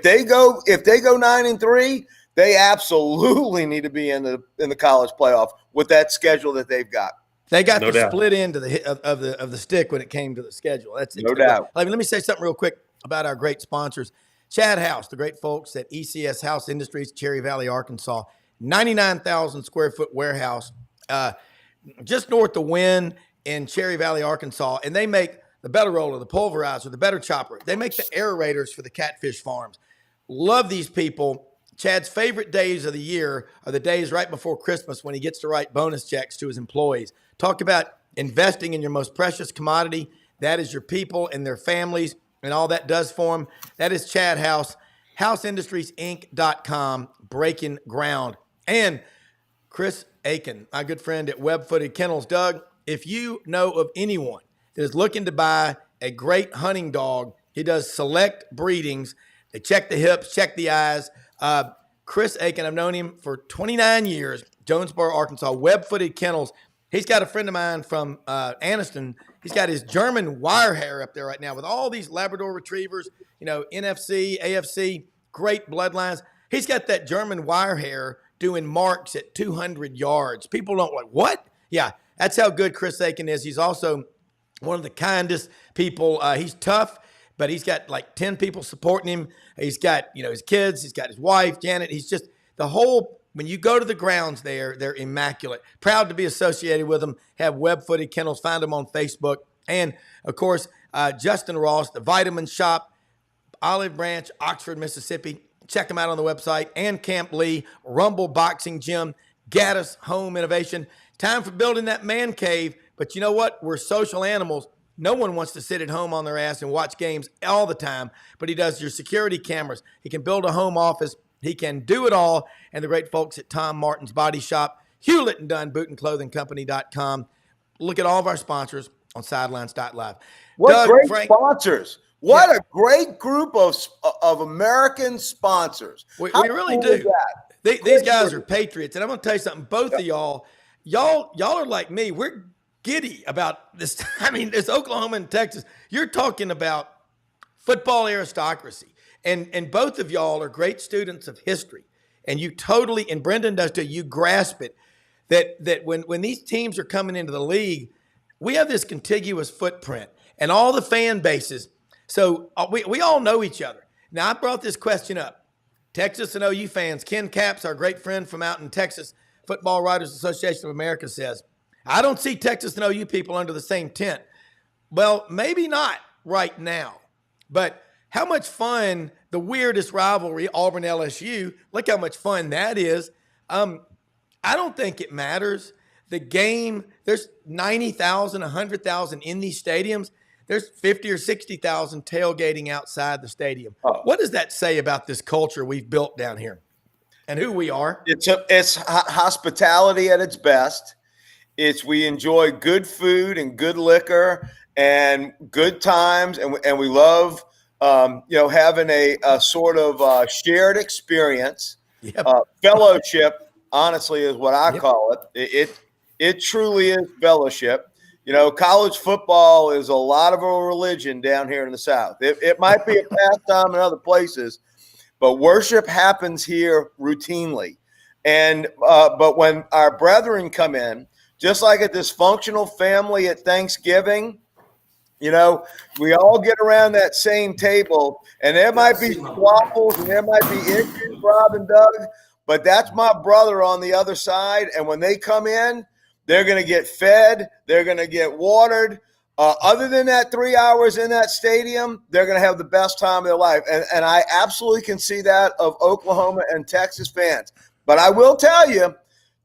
Speaker 6: they go 9-3, they absolutely need to be in the college playoff with that schedule that they've got.
Speaker 1: They got the split end of the stick when it came to the schedule. That's
Speaker 6: no doubt.
Speaker 1: Let me say something real quick about our great sponsors. Chad House, the great folks at ECS House Industries, Cherry Valley, Arkansas, 99,000 square foot warehouse just north of Wynn in Cherry Valley, Arkansas, and they make the better roller, the pulverizer, the better chopper. They make the aerators for the catfish farms. Love these people. Chad's favorite days of the year are the days right before Christmas when he gets to write bonus checks to his employees. Talk about investing in your most precious commodity. That is your people and their families and all that does for them. That is Chad House, houseindustriesinc.com, breaking ground. And Chris Aiken, my good friend at Web-Footed Kennels. Doug, if you know of anyone that is looking to buy a great hunting dog, he does select breedings. They check the hips, check the eyes. Chris Aiken, I've known him for 29 years, Jonesboro, Arkansas, Web-Footed Kennels. He's got a friend of mine from Anniston. He's got his German wire hair up there right now with all these Labrador retrievers, NFC, AFC, great bloodlines. He's got that German wire hair doing marks at 200 yards. People don't like, what? Yeah, that's how good Chris Aiken is. He's also one of the kindest people. He's tough, but he's got like 10 people supporting him. He's got, his kids. He's got his wife, Janet. He's just the whole, when you go to the grounds there, they're immaculate. Proud to be associated with them. Have Web-Footed Kennels. Find them on Facebook. And, of course, Justin Ross, the Vitamin Shop, Olive Branch, Oxford, Mississippi. Check them out on the website. And Camp Lee, Rumble Boxing Gym, Gaddis Home Innovation. Time for building that man cave. But you know what? We're social animals. No one wants to sit at home on their ass and watch games all the time, but he does your security cameras. He can build a home office. He can do it all. And the great folks at Tom Martin's Body Shop, Hewlett & Dunn, bootandclothingcompany.com. Look at all of our sponsors on sidelines.live.
Speaker 6: What
Speaker 1: Doug,
Speaker 6: great
Speaker 1: Frank,
Speaker 6: sponsors. What a great group of American sponsors.
Speaker 1: We really do. These guys are patriots. And I'm going to tell you something. Both of y'all are like me. We're giddy about this. I mean, it's Oklahoma and Texas. You're talking about football aristocracy. And both of y'all are great students of history. And you totally, and Brenden does too, you grasp it, that when these teams are coming into the league, we have this contiguous footprint and all the fan bases. So we all know each other. Now, I brought this question up. Texas and OU fans, Ken Capps, our great friend from out in Texas, Football Writers Association of America, says, I don't see Texas and OU people under the same tent. Well, maybe not right now, but how much fun, the weirdest rivalry, Auburn-LSU, look how much fun that is. I don't think it matters. The game, there's 90,000, 100,000 in these stadiums. There's 50 or 60,000 tailgating outside the stadium. Oh. What does that say about this culture we've built down here and who we are?
Speaker 6: It's hospitality at its best. We enjoy good food and good liquor and good times, and we love having a sort of shared experience. Yep. Fellowship, honestly, is what I call it. It truly is fellowship. College football is a lot of a religion down here in the South. It might be a pastime in other places, but worship happens here routinely. And but when our brethren come in, just like a dysfunctional family at Thanksgiving, we all get around that same table, and there might be squabbles and there might be issues, Rob and Doug, but that's my brother on the other side. And when they come in, they're going to get fed. They're going to get watered. Other than that 3 hours in that stadium, they're going to have the best time of their life. And I absolutely can see that of Oklahoma and Texas fans. But I will tell you,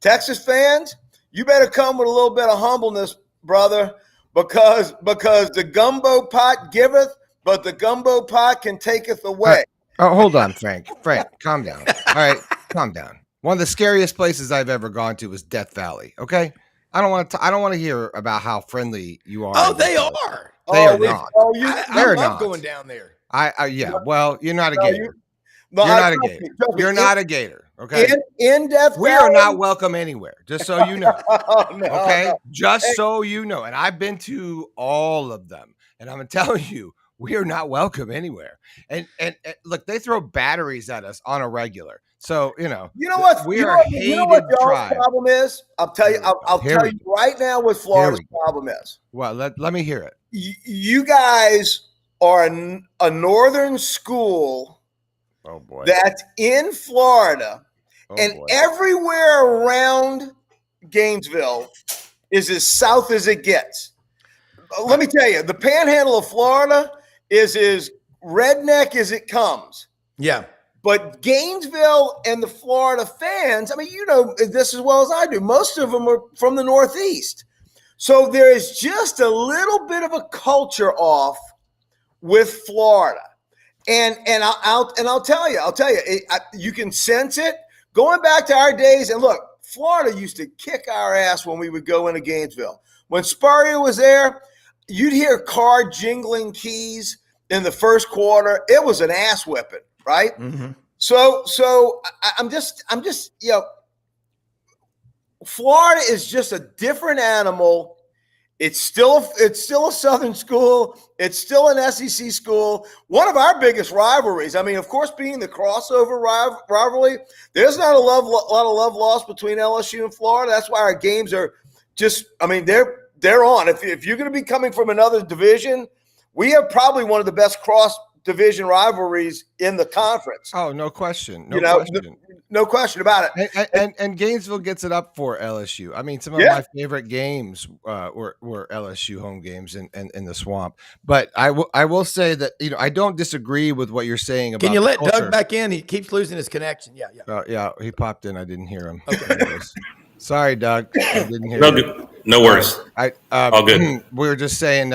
Speaker 6: Texas fans, you better come with a little bit of humbleness, brother, because the gumbo pot giveth, but the gumbo pot can taketh away.
Speaker 2: Oh, hold on, Frank. Frank, calm down. All right, calm down. One of the scariest places I've ever gone to was Death Valley. Okay, I don't want to hear about how friendly you are.
Speaker 1: Oh, they are.
Speaker 2: They are not.
Speaker 1: I love going down there.
Speaker 2: Yeah. Well, you're not a gator. You're not a gator. You're not a gator. Okay.
Speaker 6: In Death Valley,
Speaker 2: we are not welcome anywhere. Just so you know. Okay.
Speaker 6: No.
Speaker 2: Just so you know. And I've been to all of them, and I'm telling you, we are not welcome anywhere. And look, they throw batteries at us on a regular. So
Speaker 6: you know what?
Speaker 2: We are hated. You know what
Speaker 6: y'all's problem is? I'll tell you. I'll tell you right now what Florida's problem is.
Speaker 2: Well, let me hear it.
Speaker 6: You guys are a northern school.
Speaker 2: Oh boy.
Speaker 6: That's in Florida, everywhere around Gainesville is as south as it gets. Let me tell you, the Panhandle of Florida is as redneck as it comes.
Speaker 1: Yeah.
Speaker 6: But Gainesville and the Florida fans, I mean, you know this as well as I do. Most of them are from the Northeast. So there is just a little bit of a culture off with Florida. And I'll tell you, you can sense it going back to our days. And look, Florida used to kick our ass when we would go into Gainesville. When Spurrier was there, you'd hear car jingling keys in the first quarter. It was an ass whipping, right?
Speaker 1: Mm-hmm.
Speaker 6: So I'm just, Florida is just a different animal. It's still a Southern school. It's still an SEC school. One of our biggest rivalries. I mean, of course, being the crossover rivalry, there's not a lot of love lost between LSU and Florida. That's why our games are just. I mean, they're on. If you're going to be coming from another division, we have probably one of the best cross-division rivalries in the conference.
Speaker 2: Oh, no question.
Speaker 6: No question about it.
Speaker 2: And Gainesville gets it up for LSU. I mean, some of my favorite games were LSU home games in the Swamp. But I will say that I don't disagree with what you're saying about.
Speaker 1: Can you let
Speaker 2: culture.
Speaker 1: Doug back in? He keeps losing his connection. Yeah.
Speaker 2: Yeah, he popped in. I didn't hear him. Okay. Sorry, Doug. I didn't hear you.
Speaker 5: No worries. All good.
Speaker 2: We were just saying,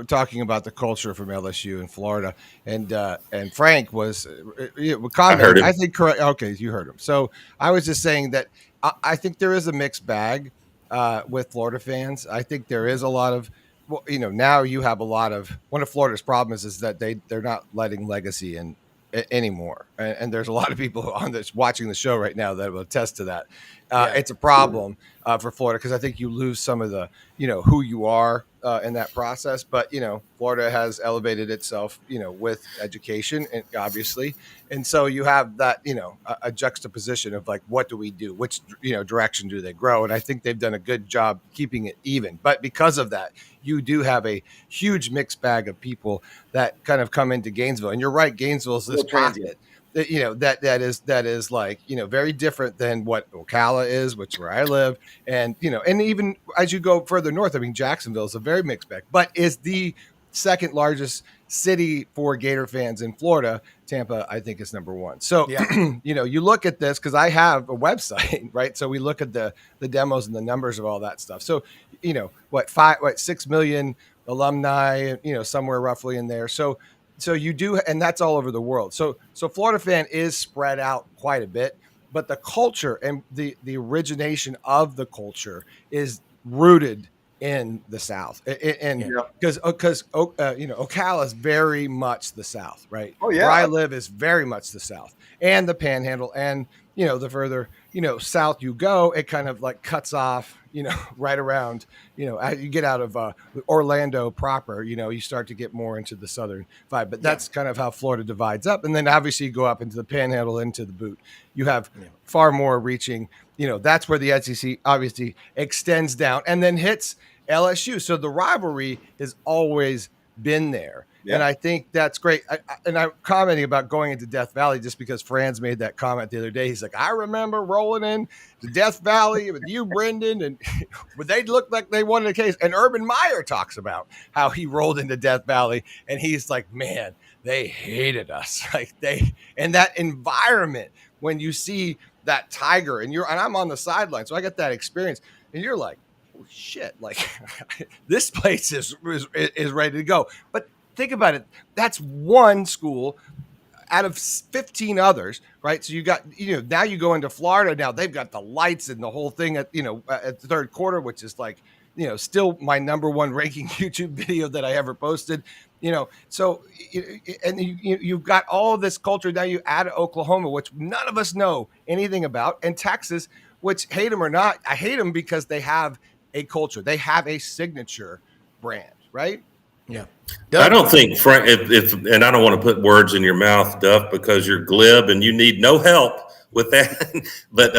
Speaker 2: talking about the culture from LSU in Florida, and Frank was
Speaker 5: I heard him.
Speaker 2: I think correct. Okay, you heard him. So I was just saying that I think there is a mixed bag with Florida fans. I think there is a lot of, now you have a lot of. One of Florida's problems is that they're not letting legacy in anymore, and there's a lot of people on this watching the show right now that will attest to that. It's a problem for Florida because I think you lose some of the who you are in that process. But Florida has elevated itself with education, and obviously, and so you have that a juxtaposition of like, what do we do, which direction do they grow, and I think they've done a good job keeping it even. But because of that, you do have a huge mixed bag of people that kind of come into Gainesville, and you're right, Gainesville's this pocket that is like very different than what Ocala is, which is where I live, and and even as you go further north, I mean Jacksonville is a very mixed bag, but is the second largest city for Gator fans in Florida. Tampa, I think, is number one. So you look at this because I have a website, right? So we look at the demos and the numbers of all that stuff. So 6 million alumni, somewhere roughly in there. So you do, and that's all over the world. So Florida fan is spread out quite a bit, but the culture and the origination of the culture is rooted in the South, and because Ocala is very much the South, right?
Speaker 6: Oh yeah,
Speaker 2: where I live is very much the South, and the Panhandle, and the further south you go, it kind of like cuts off, right around, you get out of Orlando proper, you start to get more into the southern vibe. But that's kind of how Florida divides up, and then obviously you go up into the Panhandle, into the boot. You have far more reaching. That's where the SEC obviously extends down and then hits LSU. So the rivalry is always been there.
Speaker 6: Yeah.
Speaker 2: And I think that's great. I'm commenting about going into Death Valley just because Franz made that comment the other day. He's like, I remember rolling in to Death Valley with you, Brenden, and they looked like they wanted a case. And Urban Meyer talks about how he rolled into Death Valley, and he's like, man, they hated us. And that environment, when you see that tiger and I'm on the sideline, so I get that experience, and you're like, oh shit, like this place is ready to go. But think about it. That's one school out of 15 others, right? So you got, now you go into Florida. Now they've got the lights and the whole thing at the third quarter, which is like, still my number one ranking YouTube video that I ever posted, so, and you've got all of this culture. Now you add Oklahoma, which none of us know anything about, and Texas, which, hate them or not, I hate them because they have a culture. They have a signature brand, right?
Speaker 1: Yeah.
Speaker 5: I don't think Frank, and I don't want to put words in your mouth, Duff, because you're glib and you need no help with that. But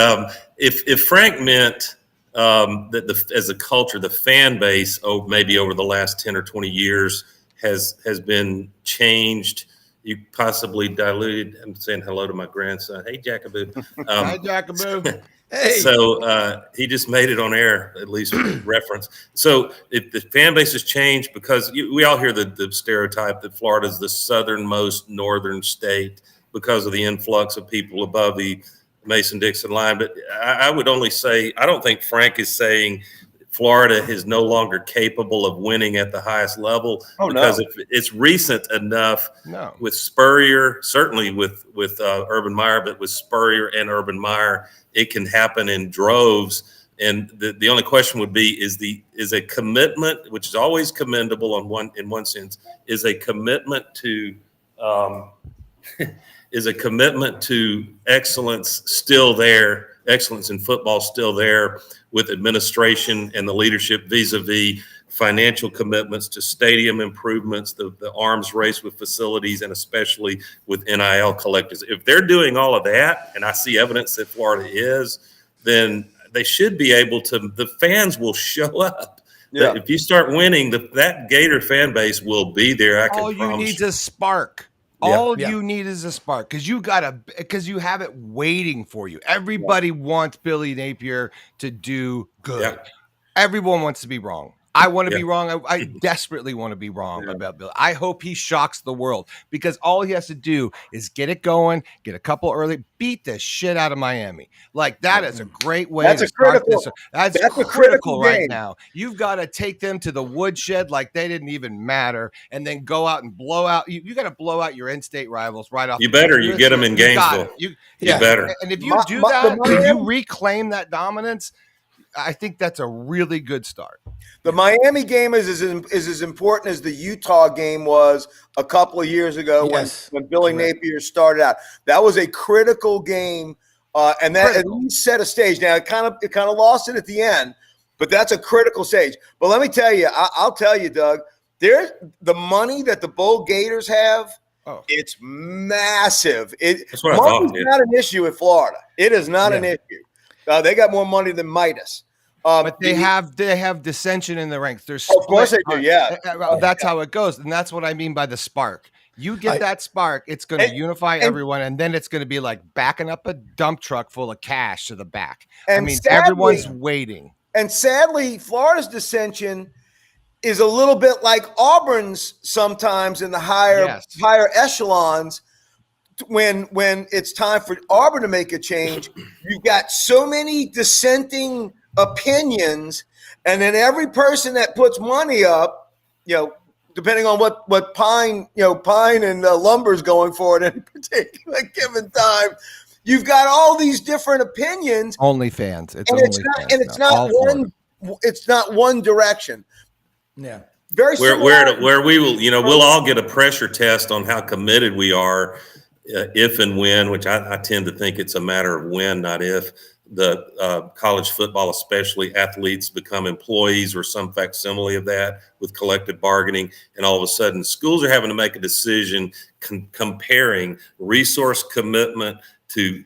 Speaker 5: if Frank meant that as a culture, the fan base, maybe over the last 10 or 20 years has been changed. You possibly diluted. I'm saying hello to my grandson. Hey, Jackaboo.
Speaker 2: Hi, Jackaboo.
Speaker 1: Hey.
Speaker 5: So he just made it on air, at least reference. So if the fan base has changed, because we all hear the stereotype that Florida is the southernmost northern state because of the influx of people above the Mason-Dixon line. But I would only say, I don't think Frank is saying Florida is no longer capable of winning at the highest level, because it's recent enough with Spurrier, certainly with Urban Meyer, but with Spurrier and Urban Meyer, it can happen in droves. And the only question would be, is a commitment, which is always commendable in one sense, is a commitment to excellence still there, excellence in football still there, with administration and the leadership vis-a-vis financial commitments to stadium improvements, the arms race with facilities, and especially with NIL collectives. If they're doing all of that, and I see evidence that Florida is, then they should be able to, the fans will show up. Yeah. If you start winning, that Gator fan base will be there.
Speaker 2: All you need is a spark. All you need is a spark, because you have it waiting for you. Everybody wants Billy Napier to do good. Yeah. Everyone wants to be wrong. I want to be wrong. I desperately want to be wrong about Bill. I hope he shocks the world, because all he has to do is get it going, get a couple early, beat the shit out of Miami. Like, that is a great way to start this. That's critical right now. You've got to take them to the woodshed like they didn't even matter, and then go out and blow out. You got to blow out your in-state rivals right off.
Speaker 5: You better. You get them in Gainesville. You better.
Speaker 2: And if you do that, if you reclaim that dominance, I think that's a really good start.
Speaker 6: The Miami game is as important as the Utah game was a couple of years ago when Billy Napier started out. That was a critical game, and that at least set a stage. Now it kind of lost it at the end, but that's a critical stage. But let me tell you, I'll tell you, Doug, there's the money that the Bull Gators have. Oh. It's massive. Money's not an issue in Florida. It is not an issue. They got more money than Midas.
Speaker 2: But they have dissension in the ranks. There's
Speaker 6: of course they do,
Speaker 2: That's how it goes, and that's what I mean by the spark. You get that spark, it's going to unify everyone, and then it's going to be like backing up a dump truck full of cash to the back. I mean, sadly, everyone's waiting.
Speaker 6: And sadly, Florida's dissension is a little bit like Auburn's sometimes in the higher echelons. When it's time for Auburn to make a change, you've got so many dissenting opinions, and then every person that puts money up, depending on what Pine and Lumber's going for at any particular given time, you've got all these different opinions.
Speaker 2: Only fans.
Speaker 6: It's not one direction.
Speaker 1: Yeah.
Speaker 6: Very
Speaker 5: where we will, we'll all get a pressure test on how committed we are. If and when, which I tend to think it's a matter of when, not if, the college football, especially athletes, become employees or some facsimile of that with collective bargaining. And all of a sudden, schools are having to make a decision comparing resource commitment to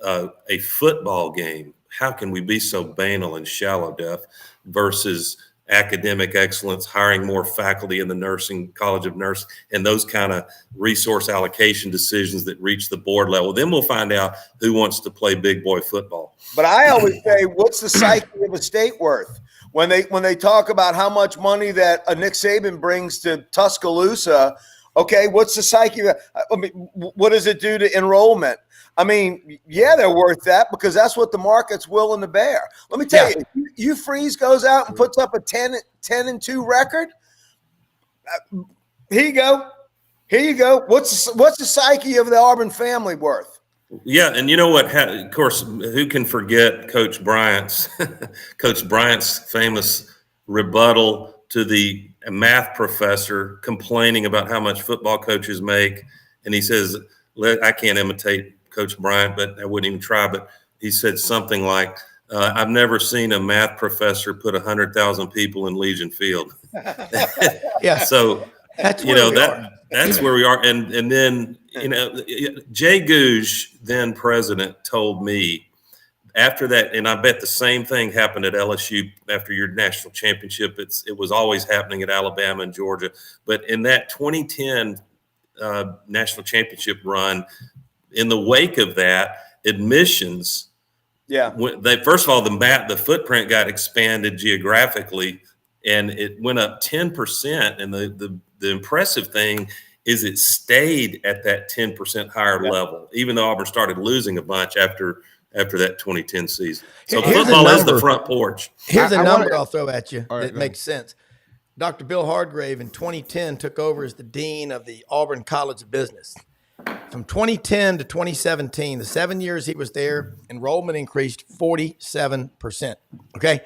Speaker 5: a football game. How can we be so banal and shallow, Duff, versus academic excellence, hiring more faculty in the nursing college of nursing, and those kind of resource allocation decisions that reach the board level. Then we'll find out who wants to play big boy football.
Speaker 6: But I always say, what's the psyche of a state worth? When they talk about how much money that a Nick Saban brings to Tuscaloosa, okay, what's the psyche? I mean, what does it do to enrollment? I mean, yeah, they're worth that because that's what the market's willing to bear. Let me tell you, Freeze goes out and puts up a 10-2 record. Here you go. Here you go. What's the psyche of the Auburn family worth?
Speaker 5: Yeah, and you know what? Of course, who can forget Coach Bryant's famous rebuttal to the math professor complaining about how much football coaches make, and he says, "I can't imitate Coach Bryant, but I wouldn't even try." But he said something like, "I've never seen a math professor put 100,000 people in Legion Field."
Speaker 1: Yeah.
Speaker 5: So
Speaker 1: that's
Speaker 5: that's where we are. And then, Jay Gouge, then president, told me after that, and I bet the same thing happened at LSU after your national championship. It was always happening at Alabama and Georgia. But in that 2010 national championship run, in the wake of that, admissions, first of all, the footprint got expanded geographically, and it went up 10%. And the impressive thing is it stayed at that 10% higher level, even though Auburn started losing a bunch after that 2010 season. So football is the front porch.
Speaker 1: Here's a number I'll throw at you that makes sense. Dr. Bill Hardgrave in 2010 took over as the dean of the Auburn College of Business. From 2010 to 2017, the 7 years he was there, enrollment increased 47%. Okay.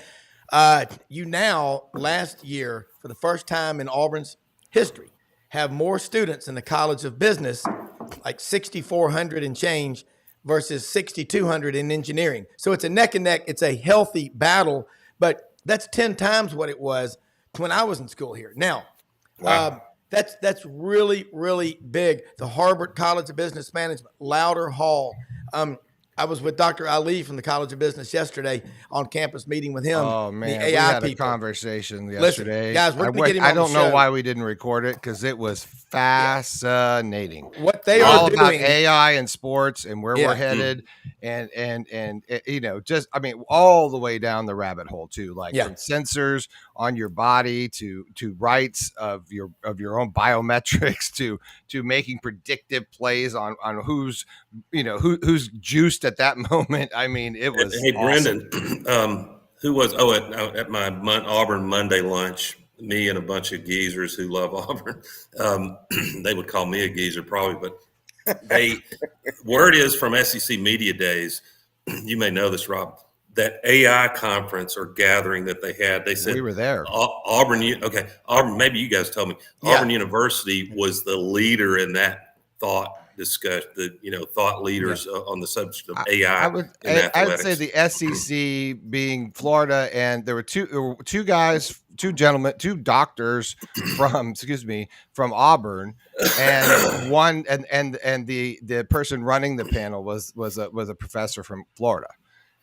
Speaker 1: You now, last year, for the first time in Auburn's history, have more students in the College of Business, like 6,400 and change, versus 6,200 in engineering. So it's a neck and neck. It's a healthy battle, but that's 10 times what it was when I was in school here. Now, that's really, really big. The Harvard College of Business Management, Louder Hall. I was with Dr. Ali from the College of Business yesterday on campus meeting with him.
Speaker 2: Oh, man.
Speaker 1: The AI
Speaker 2: we had
Speaker 1: people.
Speaker 2: a conversation yesterday.
Speaker 1: Listen, guys, we're going to get him on
Speaker 2: I don't
Speaker 1: the
Speaker 2: know
Speaker 1: show.
Speaker 2: why we didn't record it because it was fascinating.
Speaker 1: What they
Speaker 2: all
Speaker 1: are
Speaker 2: about
Speaker 1: doing.
Speaker 2: AI and sports and where we're headed and just, I mean, all the way down the rabbit hole too, like from sensors on your body to rights of your own biometrics to making predictive plays on who's juiced at that moment. I mean, it was
Speaker 5: Hey,
Speaker 2: awesome.
Speaker 5: Brenden, who was at my Auburn Monday lunch, me and a bunch of geezers who love Auburn. They would call me a geezer probably, but word is from SEC Media Days, you may know this, Rob, that AI conference or gathering that they had, they said
Speaker 2: we were there.
Speaker 5: Auburn, maybe you guys told me, Auburn University was the leader in that thought discussion, thought leaders on the subject of AI.
Speaker 2: I would say the SEC being Florida, and there were two gentlemen, two doctors from Auburn, and one and the person running the panel was a professor from Florida.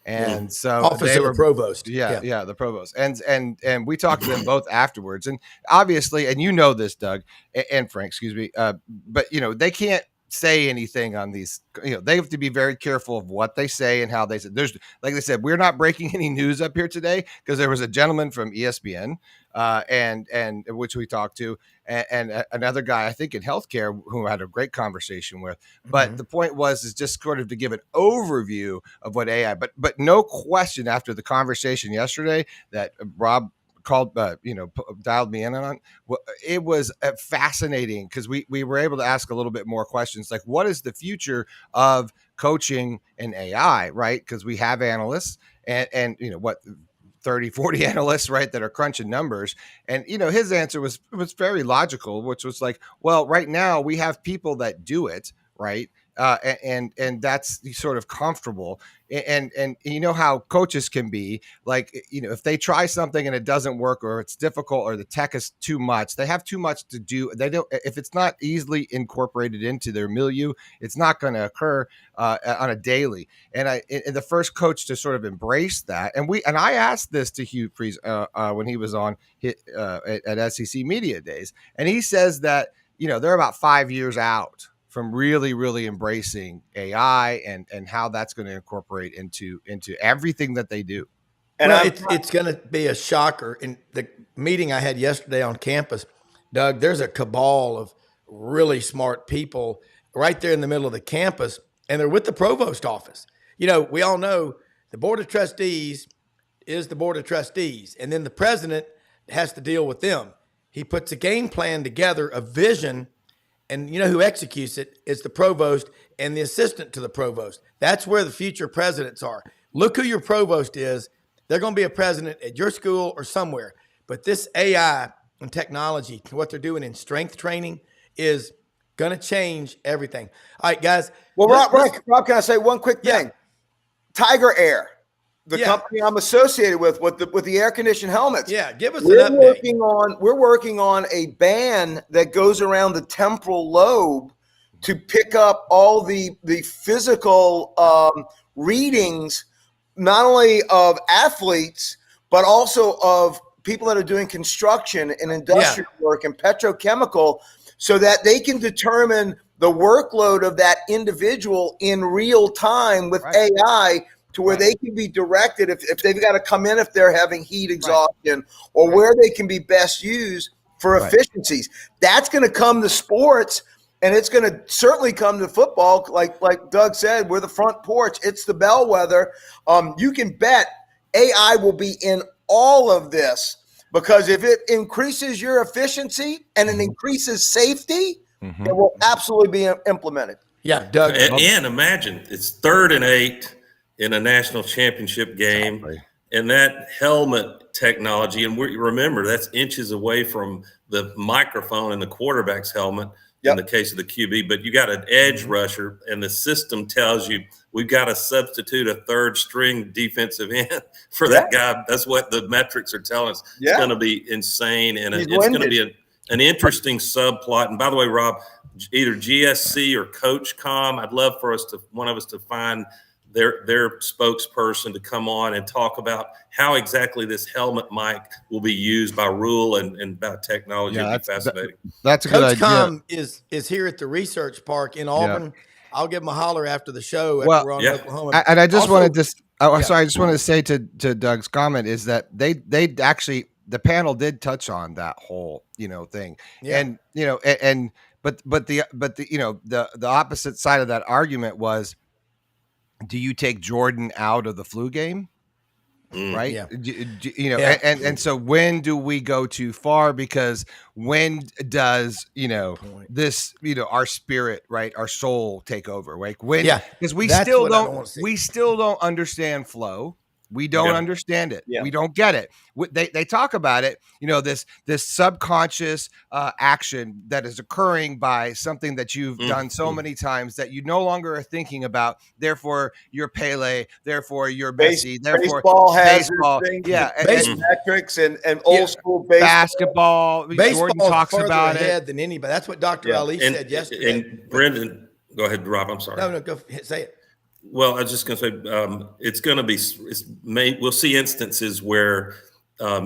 Speaker 2: And so
Speaker 1: Office of the provost.
Speaker 2: The provost. And we talked to them both afterwards. And obviously, and you know this, Doug and Frank, but they can't say anything on these. They have to be very careful of what they say and how they say. There's, like they said, we're not breaking any news up here today because there was a gentleman from ESPN and which we talked to, and another guy I think in healthcare who I had a great conversation with. But the point is just sort of to give an overview of what AI. But no question after the conversation yesterday that Rob called, dialed me in on. It was fascinating because we were able to ask a little bit more questions, like what is the future of coaching in AI, right? Because we have analysts and 30, 40 analysts, right, that are crunching numbers. And, his answer was very logical, which was like, well, right now we have people that do it, right? and that's sort of comfortable. And you know how coaches can be like, if they try something and it doesn't work, or it's difficult, or the tech is too much, they have too much to do. They don't, if it's not easily incorporated into their milieu, it's not going to occur on a daily. And the first coach to sort of embrace that, and I asked this to Hugh Freeze when he was on at SEC Media Days, and he says that they're about 5 years out from really, really embracing AI and how that's going to incorporate into everything that they do.
Speaker 1: And it's going to be a shocker. In the meeting I had yesterday on campus, Doug, there's a cabal of really smart people right there in the middle of the campus, and they're with the provost office. We all know the board of trustees is the board of trustees, and then the president has to deal with them. He puts a game plan together, a vision, and who executes it is the provost and the assistant to the provost. That's where the future presidents are. Look who your provost is. They're going to be a president at your school or somewhere. But this AI and technology, what they're doing in strength training, is going to change everything. All right, guys.
Speaker 6: Well, Rob, can I say one quick thing? Tiger Air, the company I'm associated with the air conditioned helmets.
Speaker 1: Yeah, give us an update.
Speaker 6: We're working on a band that goes around the temporal lobe to pick up all the physical readings, not only of athletes but also of people that are doing construction and industrial work and petrochemical, so that they can determine the workload of that individual in real time with AI, to where they can be directed if they've got to come in, if they're having heat exhaustion, or where they can be best used for efficiencies. That's going to come to sports, and it's going to certainly come to football. Like Doug said, we're the front porch. It's the bellwether. You can bet AI will be in all of this, because if it increases your efficiency and it increases safety, it will absolutely be implemented.
Speaker 1: Yeah, Doug.
Speaker 5: And imagine it's 3rd and 8 in a national championship game. Exactly. And that helmet technology, and remember, that's inches away from the microphone in the quarterback's helmet in the case of the QB. But you got an edge rusher, and the system tells you we've got to substitute a 3rd string defensive end for that guy. That's what the metrics are telling us. It's going to be insane, and it's going to be an interesting subplot. And by the way, Rob, either GSC or Coach Com, I'd love for one of us to find their spokesperson to come on and talk about how exactly this helmet mic will be used by rule and by technology. It'd be fascinating.
Speaker 2: That's a
Speaker 1: Coach
Speaker 2: good idea.
Speaker 1: Com is here at the Research Park in Auburn. Yeah. I'll give him a holler after the show. After we're on Oklahoma.
Speaker 2: And I just wanted to. Sorry, I just wanted to say to Doug's comment is that they actually, the panel did touch on that whole thing, and but the opposite side of that argument was, do you take Jordan out of the flu game? Right. Yeah. And so when do we go too far? Because when does, this, our spirit, right, our soul take over? Like when, because we still don't understand flow. We don't understand it. Yeah. We don't get it. They talk about it, this subconscious action that is occurring by something that you've done so many times that you no longer are thinking about. Therefore, you're Pele. Therefore, you're Messi. Therefore, baseball.
Speaker 6: Metrics and old school
Speaker 2: basketball. Jordan talks about it
Speaker 1: than anybody. That's what Dr. Ali said yesterday.
Speaker 5: And Brenden, go ahead, Rob. I'm sorry.
Speaker 1: No, go say it.
Speaker 5: Well, I was just going to say it's going to be. We'll see instances where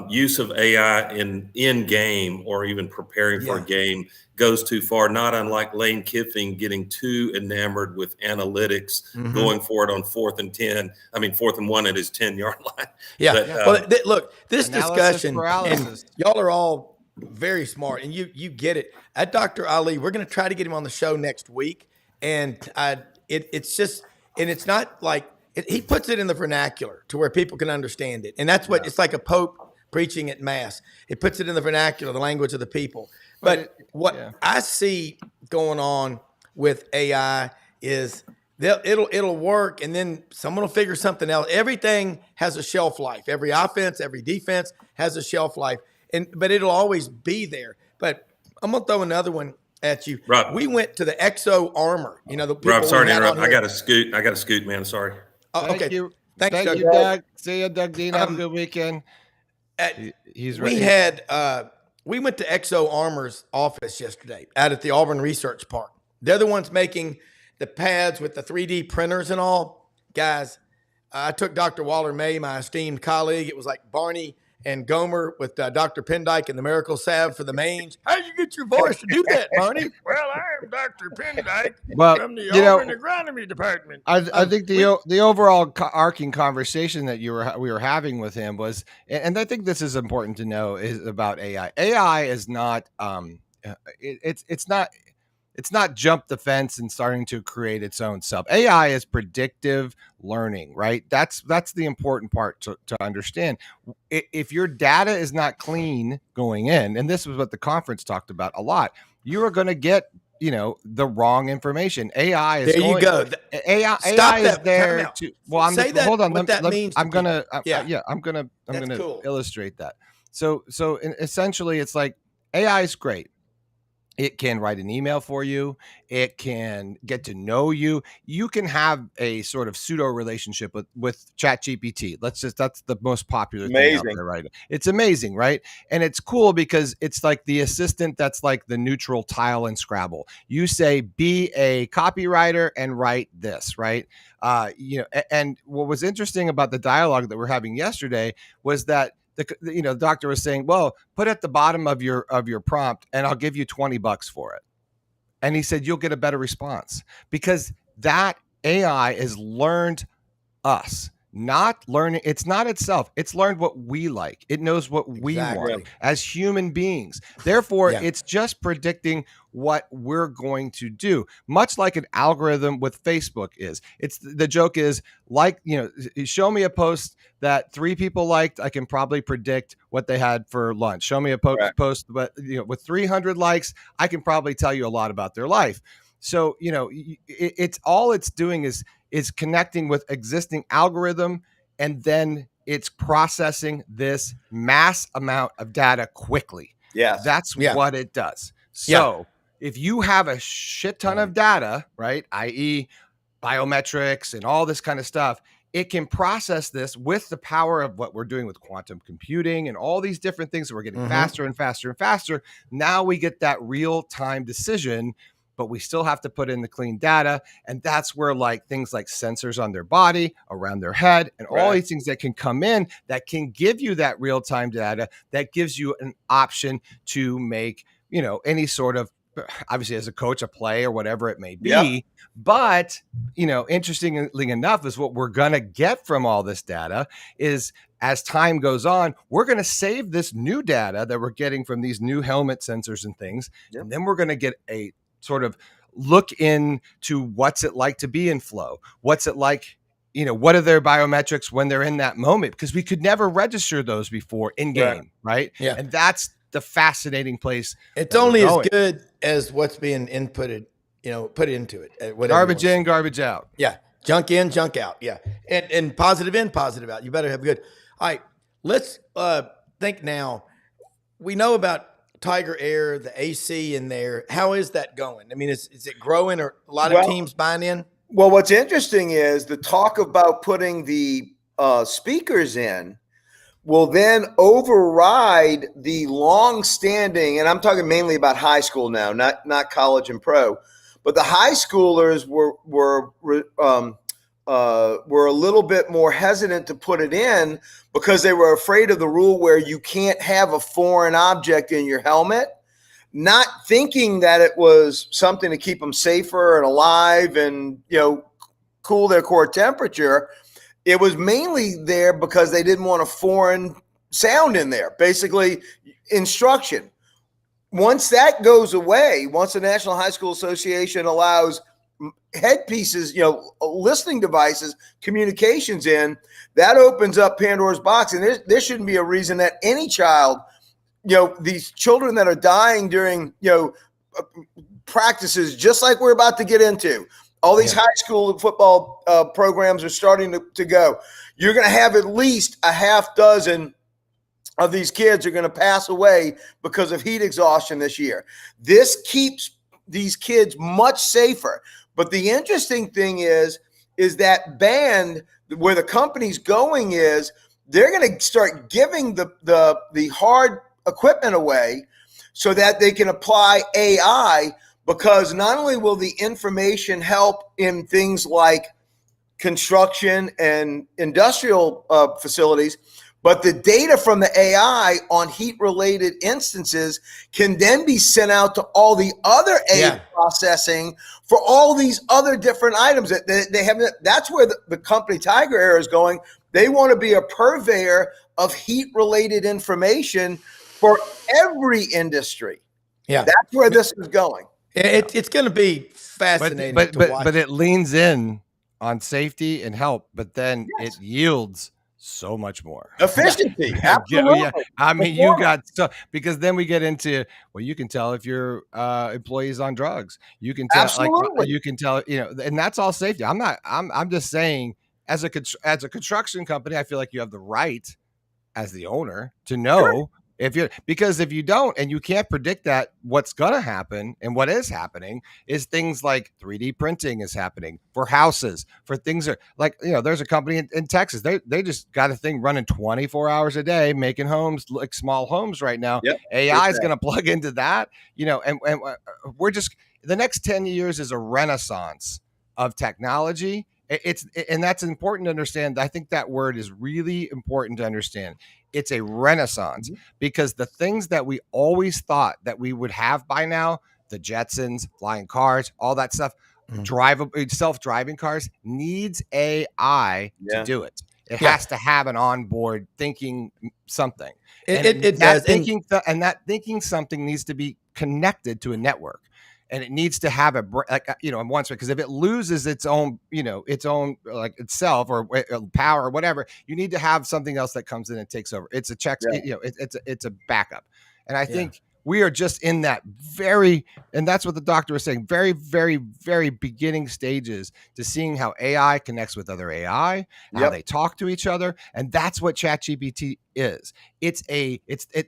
Speaker 5: use of AI in game or even preparing for a game goes too far. Not unlike Lane Kiffin getting too enamored with analytics, going for it on 4th and 10. I mean 4th and 1 at his 10-yard line.
Speaker 1: Yeah. But, look, this discussion, and y'all are all very smart, and you get it. At Dr. Ali, we're going to try to get him on the show next week, and it's just. And it's not like he puts it in the vernacular to where people can understand it. And that's what it's like a pope preaching at mass. It puts it in the vernacular, the language of the people. But I see going on with AI is it'll work, and then someone will figure something else. Everything has a shelf life. Every offense, every defense has a shelf life. But it'll always be there. But I'm going to throw another one at you.
Speaker 5: Rob.
Speaker 1: We went to the Exo Armor. You know, the people
Speaker 5: Rob, sorry
Speaker 1: we
Speaker 5: to
Speaker 1: had
Speaker 5: interrupt.
Speaker 1: on
Speaker 5: I
Speaker 1: here.
Speaker 5: got to scoot, man. Sorry.
Speaker 1: Oh,
Speaker 2: Thank
Speaker 1: okay.
Speaker 2: you.
Speaker 1: Thanks,
Speaker 2: Thank
Speaker 1: Doug.
Speaker 2: you, Doug. See you, Doug Dean. Have a good weekend. He's
Speaker 1: We
Speaker 2: ready.
Speaker 1: had we went to Exo Armor's office yesterday out at the Auburn Research Park. They're the ones making the pads with the 3D printers and all. Guys, I took Dr. Waller May, my esteemed colleague. It was like Barney and Gomer with Dr. Pendyke and the miracle salve for the mange. How'd you get your voice to do that, Barney? Well, I'm Dr. Pendyke from the Auburn Agronomy Department.
Speaker 2: I think the overall arcing conversation that we were having with him was, and I think this is important to know, is about AI. AI is not it's not jump the fence and starting to create its own self. AI is predictive learning, right? That's the important part to understand. If your data is not clean going in, and this was what the conference talked about a lot, you are going to get, the wrong information. AI is
Speaker 1: you go.
Speaker 2: AI is there to. Well, I'm
Speaker 1: say that.
Speaker 2: Hold on.
Speaker 1: What that means?
Speaker 2: I'm gonna. I'm gonna
Speaker 1: cool.
Speaker 2: illustrate that. So essentially, it's like AI is great. It can write an email for you. It can get to know you. You can have a sort of pseudo relationship with ChatGPT. That's the most popular thing out there, right? It's amazing, right? And it's cool because it's like the assistant that's like the neutral tile in Scrabble. You say, be a copywriter and write this, right? And what was interesting about the dialogue that we're having yesterday was that the doctor was saying, well, put at the bottom of your prompt and I'll give you $20 for it. And he said, you'll get a better response because that AI is learned us, not learning. It's not itself. It's learned what we like. It knows what we want as human beings. Therefore, it's just predicting what we're going to do, much like an algorithm with Facebook is. The joke is like, show me a post that 3 people liked. I can probably predict what they had for lunch. Show me a post, but with 300 likes, I can probably tell you a lot about their life. So, it's all it's doing is connecting with existing algorithm, and then it's processing this mass amount of data quickly.
Speaker 6: Yes.
Speaker 2: That's what it does. So if you have a shit ton of data, right, i.e. biometrics and all this kind of stuff, it can process this with the power of what we're doing with quantum computing and all these different things that we're getting faster and faster and faster. Now we get that real-time decision, but we still have to put in the clean data. And that's where things like sensors on their body, around their head, and all these things that can come in that can give you that real-time data that gives you an option to make, any sort of, obviously as a coach, a play or whatever it may be. Yep. But, interestingly enough, is what we're going to get from all this data is as time goes on, we're going to save this new data that we're getting from these new helmet sensors and things. Yep. And then we're going to get a sort of look into what's it like to be in flow. What's it like, what are their biometrics when they're in that moment? Because we could never register those before in game, right? Yeah. And that's the fascinating place.
Speaker 1: It's only as good as what's being inputted, put into it.
Speaker 2: Garbage in, garbage out.
Speaker 1: Yeah. Junk in, junk out. Yeah. And positive in, positive out. You better have good. All right. Let's think now. We know about Tiger Air, the AC in there. How is that going? I mean, is it growing, or a lot of teams buying in?
Speaker 6: Well, what's interesting is the talk about putting the speakers in will then override the long-standing, and I'm talking mainly about high school now, not college and pro, but the high schoolers were a little bit more hesitant to put it in because they were afraid of the rule where you can't have a foreign object in your helmet, not thinking that it was something to keep them safer and alive and, cool their core temperature. It was mainly there because they didn't want a foreign sound in there, basically instruction. Once that goes away, once the National High School Association allows headpieces, listening devices, communications in, that opens up Pandora's box. And there shouldn't be a reason that any child, these children that are dying during, practices, just like we're about to get into, all these high school football programs are starting to go. You're going to have at least a half dozen of these kids are going to pass away because of heat exhaustion this year. This keeps these kids much safer. But the interesting thing is that band where the company's going is they're going to start giving the hard equipment away so that they can apply AI, because not only will the information help in things like construction and industrial facilities, but the data from the AI on heat-related instances can then be sent out to all the other AI processing for all these other different items that they have. That's where the company Tiger Air is going. They want to be a purveyor of heat-related information for every industry.
Speaker 1: Yeah,
Speaker 6: that's where this is going.
Speaker 1: It's going to be fascinating to watch.
Speaker 2: But it leans in on safety and help, but then it yields so much more
Speaker 6: efficiency. Absolutely.
Speaker 2: Yeah. I mean, you got stuff, because then we get into, well, you can tell if your employee's on drugs. You can tell,
Speaker 6: absolutely.
Speaker 2: You can tell, and that's all safety. I'm just saying, as a construction company, I feel like you have the right as the owner to know because if you don't, and you can't predict that, what's going to happen and what is happening is things like 3D printing is happening for houses, for things are like, there's a company in Texas. They just got a thing running 24 hours a day, making homes, like small homes right now.
Speaker 6: Yep.
Speaker 2: AI is going to plug into that, and we're just, the next 10 years is a renaissance of technology. And that's important to understand. I think that word is really important to understand. It's a renaissance, because the things that we always thought that we would have by now, the Jetsons, flying cars, all that stuff, self-driving cars, needs AI to do it. It has to have an onboard thinking something.
Speaker 1: It does.
Speaker 2: And that thinking something needs to be connected to a network. And it needs to have in one because if it loses its own like itself or power or whatever, you need to have something else that comes in and takes over. It's a check, it's a backup. And I think we are just in that and that's what the doctor was saying, very, very, very beginning stages to seeing how AI connects with other AI, how they talk to each other. And that's what ChatGPT is.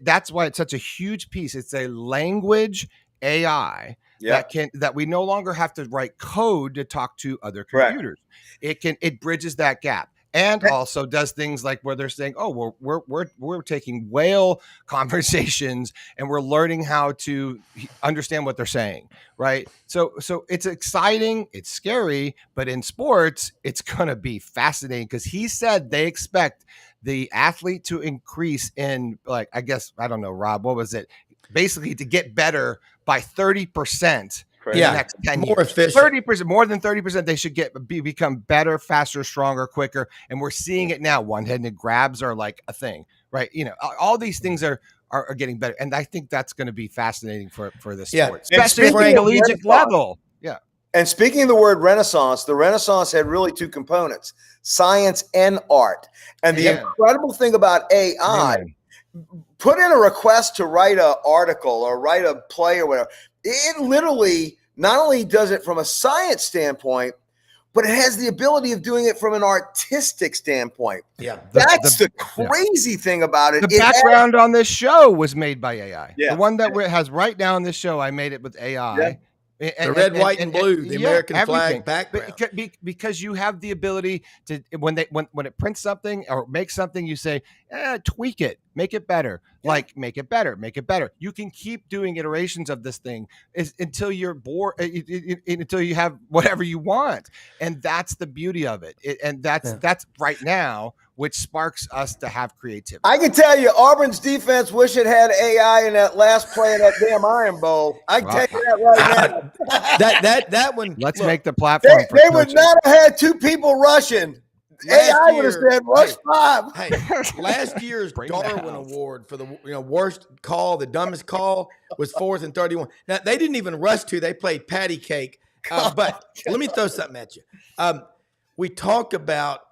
Speaker 2: That's why it's such a huge piece. It's a language AI that we no longer have to write code to talk to other computers. Correct. It bridges that gap, and also does things like where they're saying, oh, we're taking whale conversations and we're learning how to understand what they're saying, right? So it's exciting, it's scary, but in sports it's gonna be fascinating, because he said they expect the athlete to increase in, like, I guess, I don't know, Rob, what was it? Basically to get better by 30% in the next 10
Speaker 1: more
Speaker 2: years.
Speaker 1: efficient.
Speaker 2: 30%, more than 30%, they should become better, faster, stronger, quicker. And we're seeing it now. One-handed grabs are like a thing, right? All these things are getting better. And I think that's going to be fascinating for this sport, especially at the collegiate level. Yeah.
Speaker 6: And speaking of the word Renaissance, the Renaissance had really two components, science and art. And the incredible thing about AI, put in a request to write an article or write a play or whatever. It literally not only does it from a science standpoint, but it has the ability of doing it from an artistic standpoint.
Speaker 1: Yeah.
Speaker 6: That's the crazy thing about it.
Speaker 2: The background on this show was made by AI.
Speaker 6: Yeah.
Speaker 2: The one that has right now in this show, I made it with AI.
Speaker 6: Yeah.
Speaker 1: The red, white, and blue, the American flag background.
Speaker 2: Because you have the ability to, when it prints something or makes something, you say, tweak it, make it better. Like, make it better, make it better. You can keep doing iterations of this thing until you're bored, until you have whatever you want. And that's the beauty of it. And that's right now, which sparks us to have creativity.
Speaker 6: I can tell you, Auburn's defense wish it had AI in that last play of that damn Iron Bowl. I can tell you that right now.
Speaker 1: that one.
Speaker 2: Let's make the platform.
Speaker 6: They would not have had two people rushing. AI would have said rush 5.
Speaker 1: Hey, last year's Darwin Award for the worst call, the dumbest call, was 4th and 31. Now they didn't even rush 2; they played patty cake. But let me throw something at you. We talk about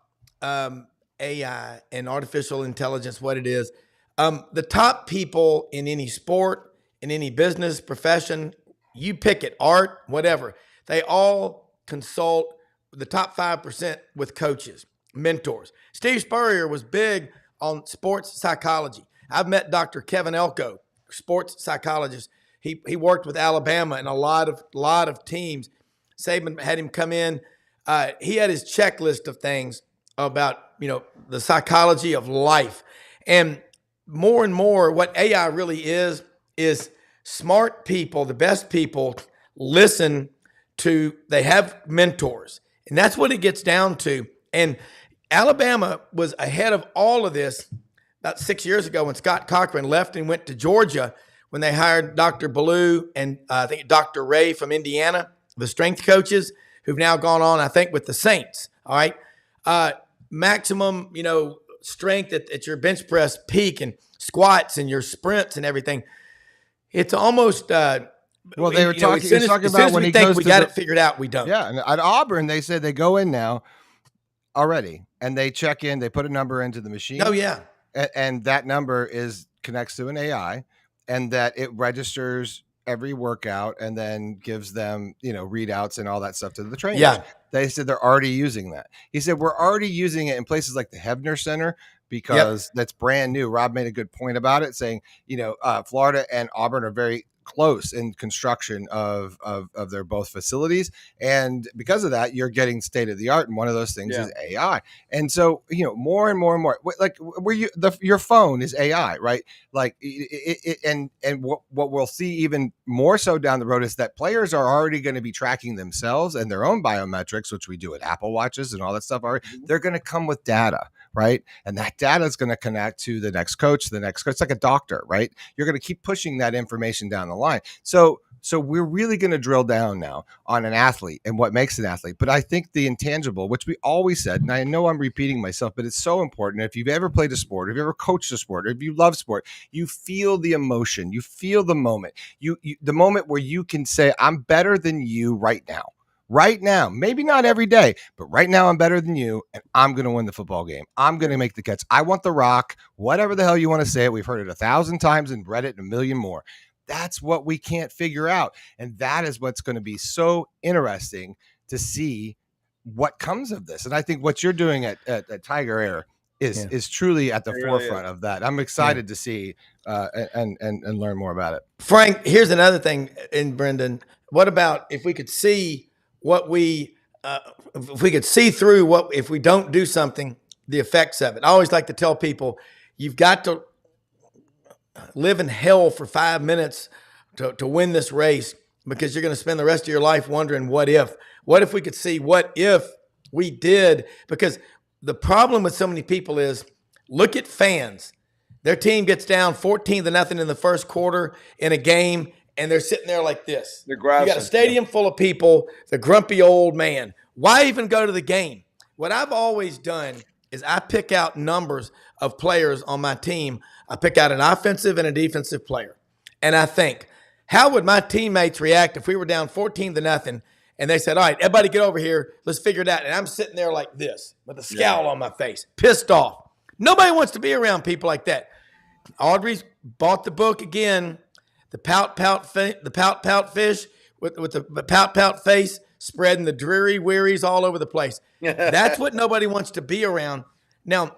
Speaker 1: AI and artificial intelligence, what it is. The top people in any sport, in any business, profession, you pick it, art, whatever, they all consult the top 5% with coaches, mentors. Steve Spurrier was big on sports psychology. I've met Dr. Kevin Elko, sports psychologist. He worked with Alabama and a lot of teams. Saban had him come in. He had his checklist of things about, the psychology of life. And more, what AI really is smart people, the best people, they have mentors. And that's what it gets down to. And Alabama was ahead of all of this about 6 years ago when Scott Cochran left and went to Georgia when they hired Dr. Ballou and I think Dr. Ray from Indiana, the strength coaches who've now gone on, I think, with the Saints. All right. Maximum, strength at your bench press peak and squats and your sprints and everything. It's almost
Speaker 2: well, they were talking
Speaker 1: about when he goes we got it figured out, we don't.
Speaker 2: Yeah, and at Auburn, they said they go in now already, and they check in, they put a number into the machine.
Speaker 1: Oh, yeah.
Speaker 2: And that number connects to an AI, and that it registers every workout and then gives them, readouts and all that stuff to the trainers.
Speaker 1: Yeah.
Speaker 2: They said they're already using that. He said, we're already using it in places like the Hebner Center because that's brand new. Rob made a good point about it, saying, Florida and Auburn are very close in construction of their both facilities, and because of that, you're getting state of the art, and one of those things is AI. And so, more and more and more, like your phone is AI, right? Like and what we'll see even more so down the road is that players are already going to be tracking themselves and their own biometrics, which we do at Apple Watches and all that stuff. They're going to come with data, right? And that data is going to connect to the next coach. It's like a doctor, right? You're going to keep pushing that information down the line. So we're really going to drill down now on an athlete and what makes an athlete. But I think the intangible, which we always said, and I know I'm repeating myself, but it's so important. If you've ever played a sport, if you ever coached a sport, or if you love sport, you feel the emotion, you feel the moment, the moment where you can say, I'm better than you right now. Right now, maybe not every day, but right now I'm better than you, and I'm going to win the football game. I'm going to make the catch. I want the rock, whatever the hell you want to say it. We've heard it 1,000 times and read it a million more. That's what we can't figure out. And that is what's going to be so interesting to see what comes of this. And I think what you're doing at Tiger Air is truly at the forefront of that. I'm excited to see and learn more about it.
Speaker 1: Frank, here's another thing in Brenden. What about if we could see if we could see through if we don't do something, the effects of it? I always like to tell people, you've got to live in hell for 5 minutes to win this race, because you're going to spend the rest of your life wondering, what if we could see, what if we did? Because the problem with so many people is, look at fans. Their team gets down 14-0 in the first quarter in a game, and they're sitting there like this.
Speaker 6: They're grousing.
Speaker 1: You got a stadium full of people, the grumpy old man. Why even go to the game? What I've always done is I pick out numbers of players on my team. I pick out an offensive and a defensive player. And I think, how would my teammates react if we were down 14-0 and they said, all right, everybody get over here, let's figure it out. And I'm sitting there like this with a scowl on my face, pissed off. Nobody wants to be around people like that. Audrey's bought the book again, the pout fish with the pout face, spreading the dreary wearies all over the place. That's what nobody wants to be around. Now,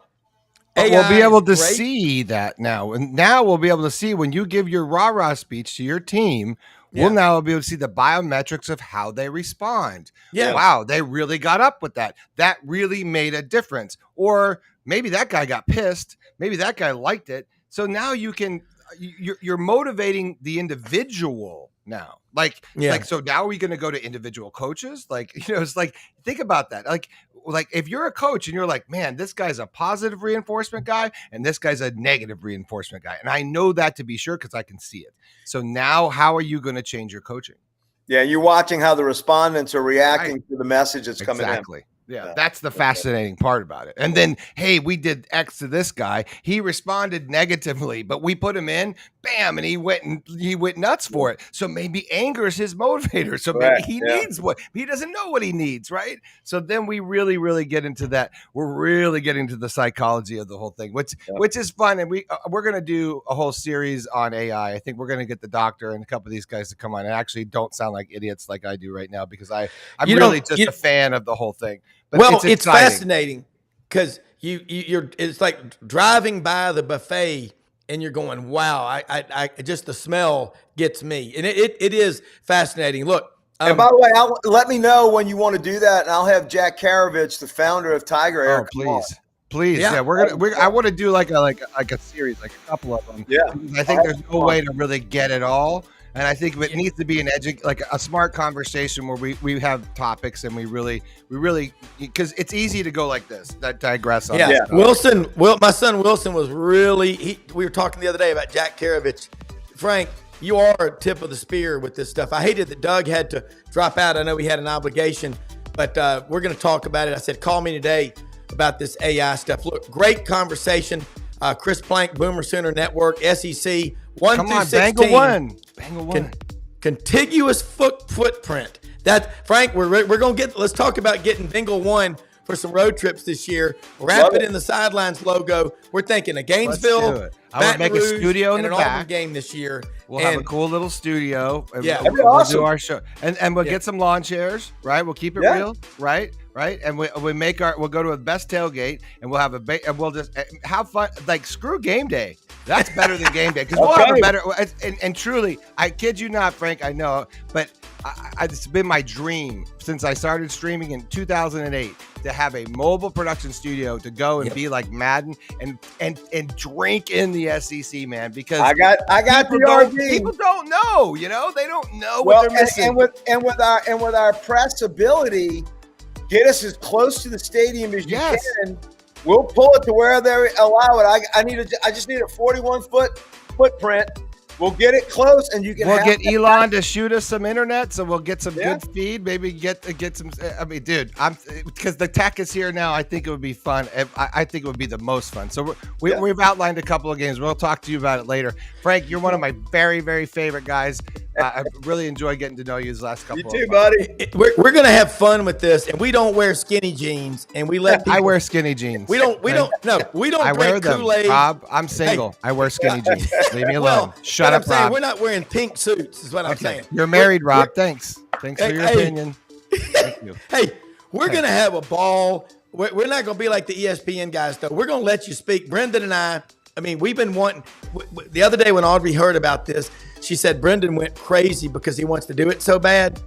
Speaker 2: but we'll be able to see that now. And now we'll be able to see when you give your rah-rah speech to your team, we'll now be able to see the biometrics of how they respond.
Speaker 1: Yeah.
Speaker 2: Wow, they really got up with that. That really made a difference. Or maybe that guy got pissed. Maybe that guy liked it. So now you're motivating the individual now. So now are we going to go to individual coaches? It's like, think about that. Like if you're a coach and you're like, man, this guy's a positive reinforcement guy and this guy's a negative reinforcement guy. And I know that to be sure, because I can see it. So now how are you going to change your coaching?
Speaker 6: Yeah. You're watching how the respondents are reacting to the message that's coming in.
Speaker 2: Exactly. Yeah, that's the fascinating part about it. And then, hey, we did X to this guy. He responded negatively, but we put him in, bam, and he went nuts for it. So maybe anger is his motivator. So maybe he needs he doesn't know what he needs, right? So then we really, really get into that. We're really getting to the psychology of the whole thing, which is fun. And we're going to do a whole series on AI. I think we're going to get the doctor and a couple of these guys to come on and actually don't sound like idiots like I do right now, because I'm really just a fan of the whole thing. But it's
Speaker 1: fascinating because it's like driving by the buffet and you're going, wow, I just the smell gets me. And it is fascinating. Look.
Speaker 6: And by the way, let me know when you want to do that, and I'll have Jack Karavich, the founder of Tiger Air.
Speaker 2: Oh, please. Yeah, I want to do like a series, like a couple of them.
Speaker 6: Yeah.
Speaker 2: I think there's no way to really get it all. And I think it needs to be like a smart conversation where we have topics and we really, because it's easy to go like this, that digress on.
Speaker 1: Yeah. My son Wilson was really, we were talking the other day about Jack Karavich. Frank, you are a tip of the spear with this stuff. I hated that Doug had to drop out. I know he had an obligation, but we're going to talk about it. I said, call me today about this AI stuff. Look, great conversation. Chris Plank, Boomer Sooner Network, SEC, 1
Speaker 2: Come
Speaker 1: through
Speaker 2: on,
Speaker 1: 16.
Speaker 2: Bang one.
Speaker 1: Contiguous footprint. That, Frank, we're going to let's talk about getting Bengal 1 for some road trips this year. Wrap it in the Sidelines logo. We're thinking of Gainesville,
Speaker 2: I would make a studio in the back.
Speaker 1: Auburn game this year.
Speaker 2: We'll have a cool little studio. And
Speaker 1: Yeah.
Speaker 2: we'll do our show, and we'll get some lawn chairs, right? We'll keep it real, right? And we'll go to a best tailgate, and we'll have and we'll just have fun. Like, screw game day. That's better than game day, because we'll have a better. And truly, I kid you not, Frank. I know, but it's been my dream since I started streaming in 2008 to have a mobile production studio to go and be like Madden and drink in the SEC, man. Because
Speaker 6: I got the RV.
Speaker 2: People don't know, they don't know what they're missing.
Speaker 6: And with our press ability, get us as close to the stadium as you can. We'll pull it to where they allow it. I just need a 41-foot footprint. We'll get it close, and you can.
Speaker 2: We'll get Elon to shoot us some internet, so we'll get some good feed. Maybe get some. I mean, dude, because the tech is here now. I think it would be fun. I think it would be the most fun. So we've outlined a couple of games. We'll talk to you about it later. Frank, you're one of my very, very favorite guys. I really enjoyed getting to know you these last couple.
Speaker 6: You too, buddy.
Speaker 1: We're gonna have fun with this, and we don't wear skinny jeans, and we let.
Speaker 2: I wear skinny jeans.
Speaker 1: We don't.
Speaker 2: I wear them,
Speaker 1: Kool-Aid.
Speaker 2: Rob. I'm single. I wear skinny jeans. Leave me alone. Shut up, Rob.
Speaker 1: We're not wearing pink suits, is what I'm saying.
Speaker 2: You're married, Rob. Thanks for your opinion. Thank you.
Speaker 1: Hey, we're going to have a ball. We're not going to be like the ESPN guys, though. We're going to let you speak. Brenden and I mean, we've been wanting – the other day when Audrey heard about this, she said Brenden went crazy because he wants to do it so bad.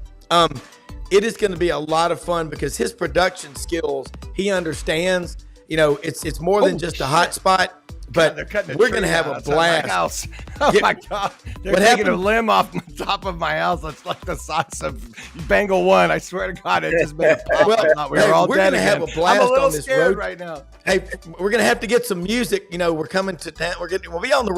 Speaker 1: It is going to be a lot of fun because his production skills, he understands. It's more than just a hot spot. But we're going to have a blast.
Speaker 2: Oh, my God. They're taking a limb off the top of my house. It's like the size of Bengal 1. I swear to God, it just made a pop. We're all dead again.
Speaker 1: Have a blast.
Speaker 2: I'm a little
Speaker 1: on this
Speaker 2: scared
Speaker 1: road
Speaker 2: right now.
Speaker 1: Hey, we're going to have to get some music. We're coming to town. We'll be on the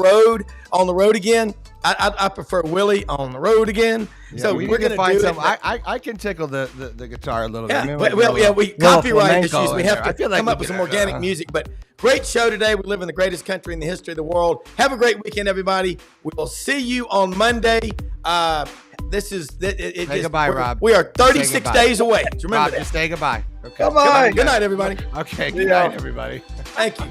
Speaker 1: road again. I prefer Willie on the road again.
Speaker 2: Yeah,
Speaker 1: so we're going to find
Speaker 2: some. I can tickle the guitar a little bit.
Speaker 1: We copyright issues. We have to
Speaker 2: come
Speaker 1: up with some organic music. But great show today. We live in the greatest country in the history of the world. Have a great weekend, everybody. We will see you on Monday.
Speaker 2: Say goodbye, Rob.
Speaker 1: We are 36 days away. Remember
Speaker 2: Rob,
Speaker 1: that.
Speaker 2: Just say goodbye. Okay.
Speaker 6: Bye.
Speaker 1: Good night, everybody.
Speaker 2: Okay. Good night, everybody.
Speaker 1: Thank you.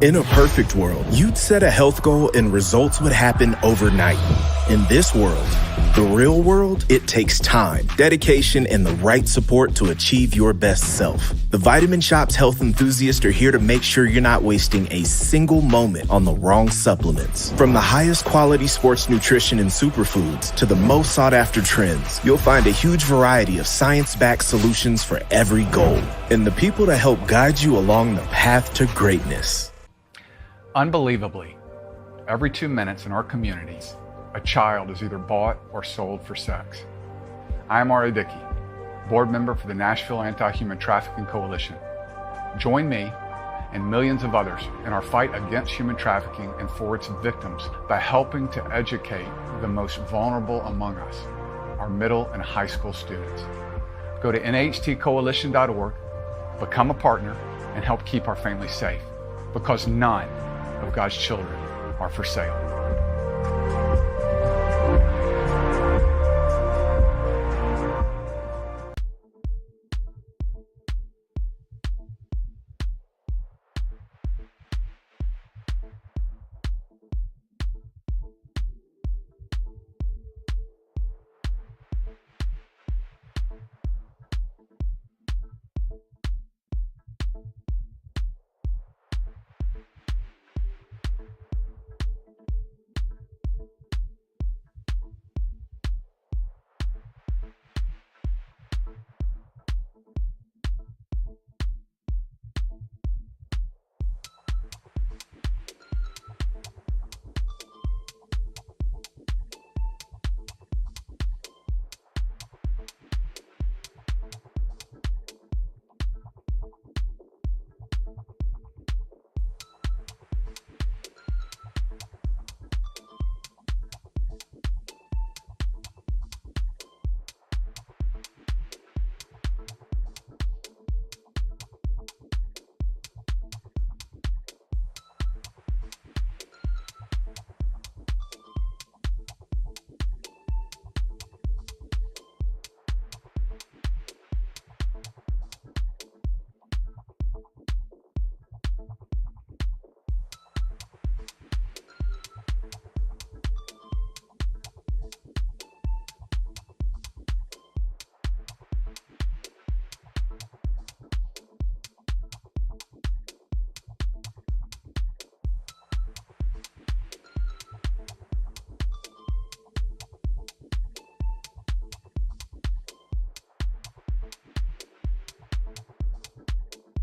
Speaker 7: In a perfect world, you'd set a health goal and results would happen overnight. In this world, the real world, it takes time, dedication, and the right support to achieve your best self. The Vitamin Shop's health enthusiasts are here to make sure you're not wasting a single moment on the wrong supplements. From the highest quality sports nutrition and superfoods to the most sought after trends, you'll find a huge variety of science-backed solutions for every goal. And the people to help guide you along the path to greatness.
Speaker 8: Unbelievably, every 2 minutes in our communities, a child is either bought or sold for sex. I am Ari Dickey, board member for the Nashville Anti-Human Trafficking Coalition. Join me and millions of others in our fight against human trafficking and for its victims by helping to educate the most vulnerable among us, our middle and high school students. Go to nhtcoalition.org, become a partner, and help keep our families safe, because none of God's children are for sale.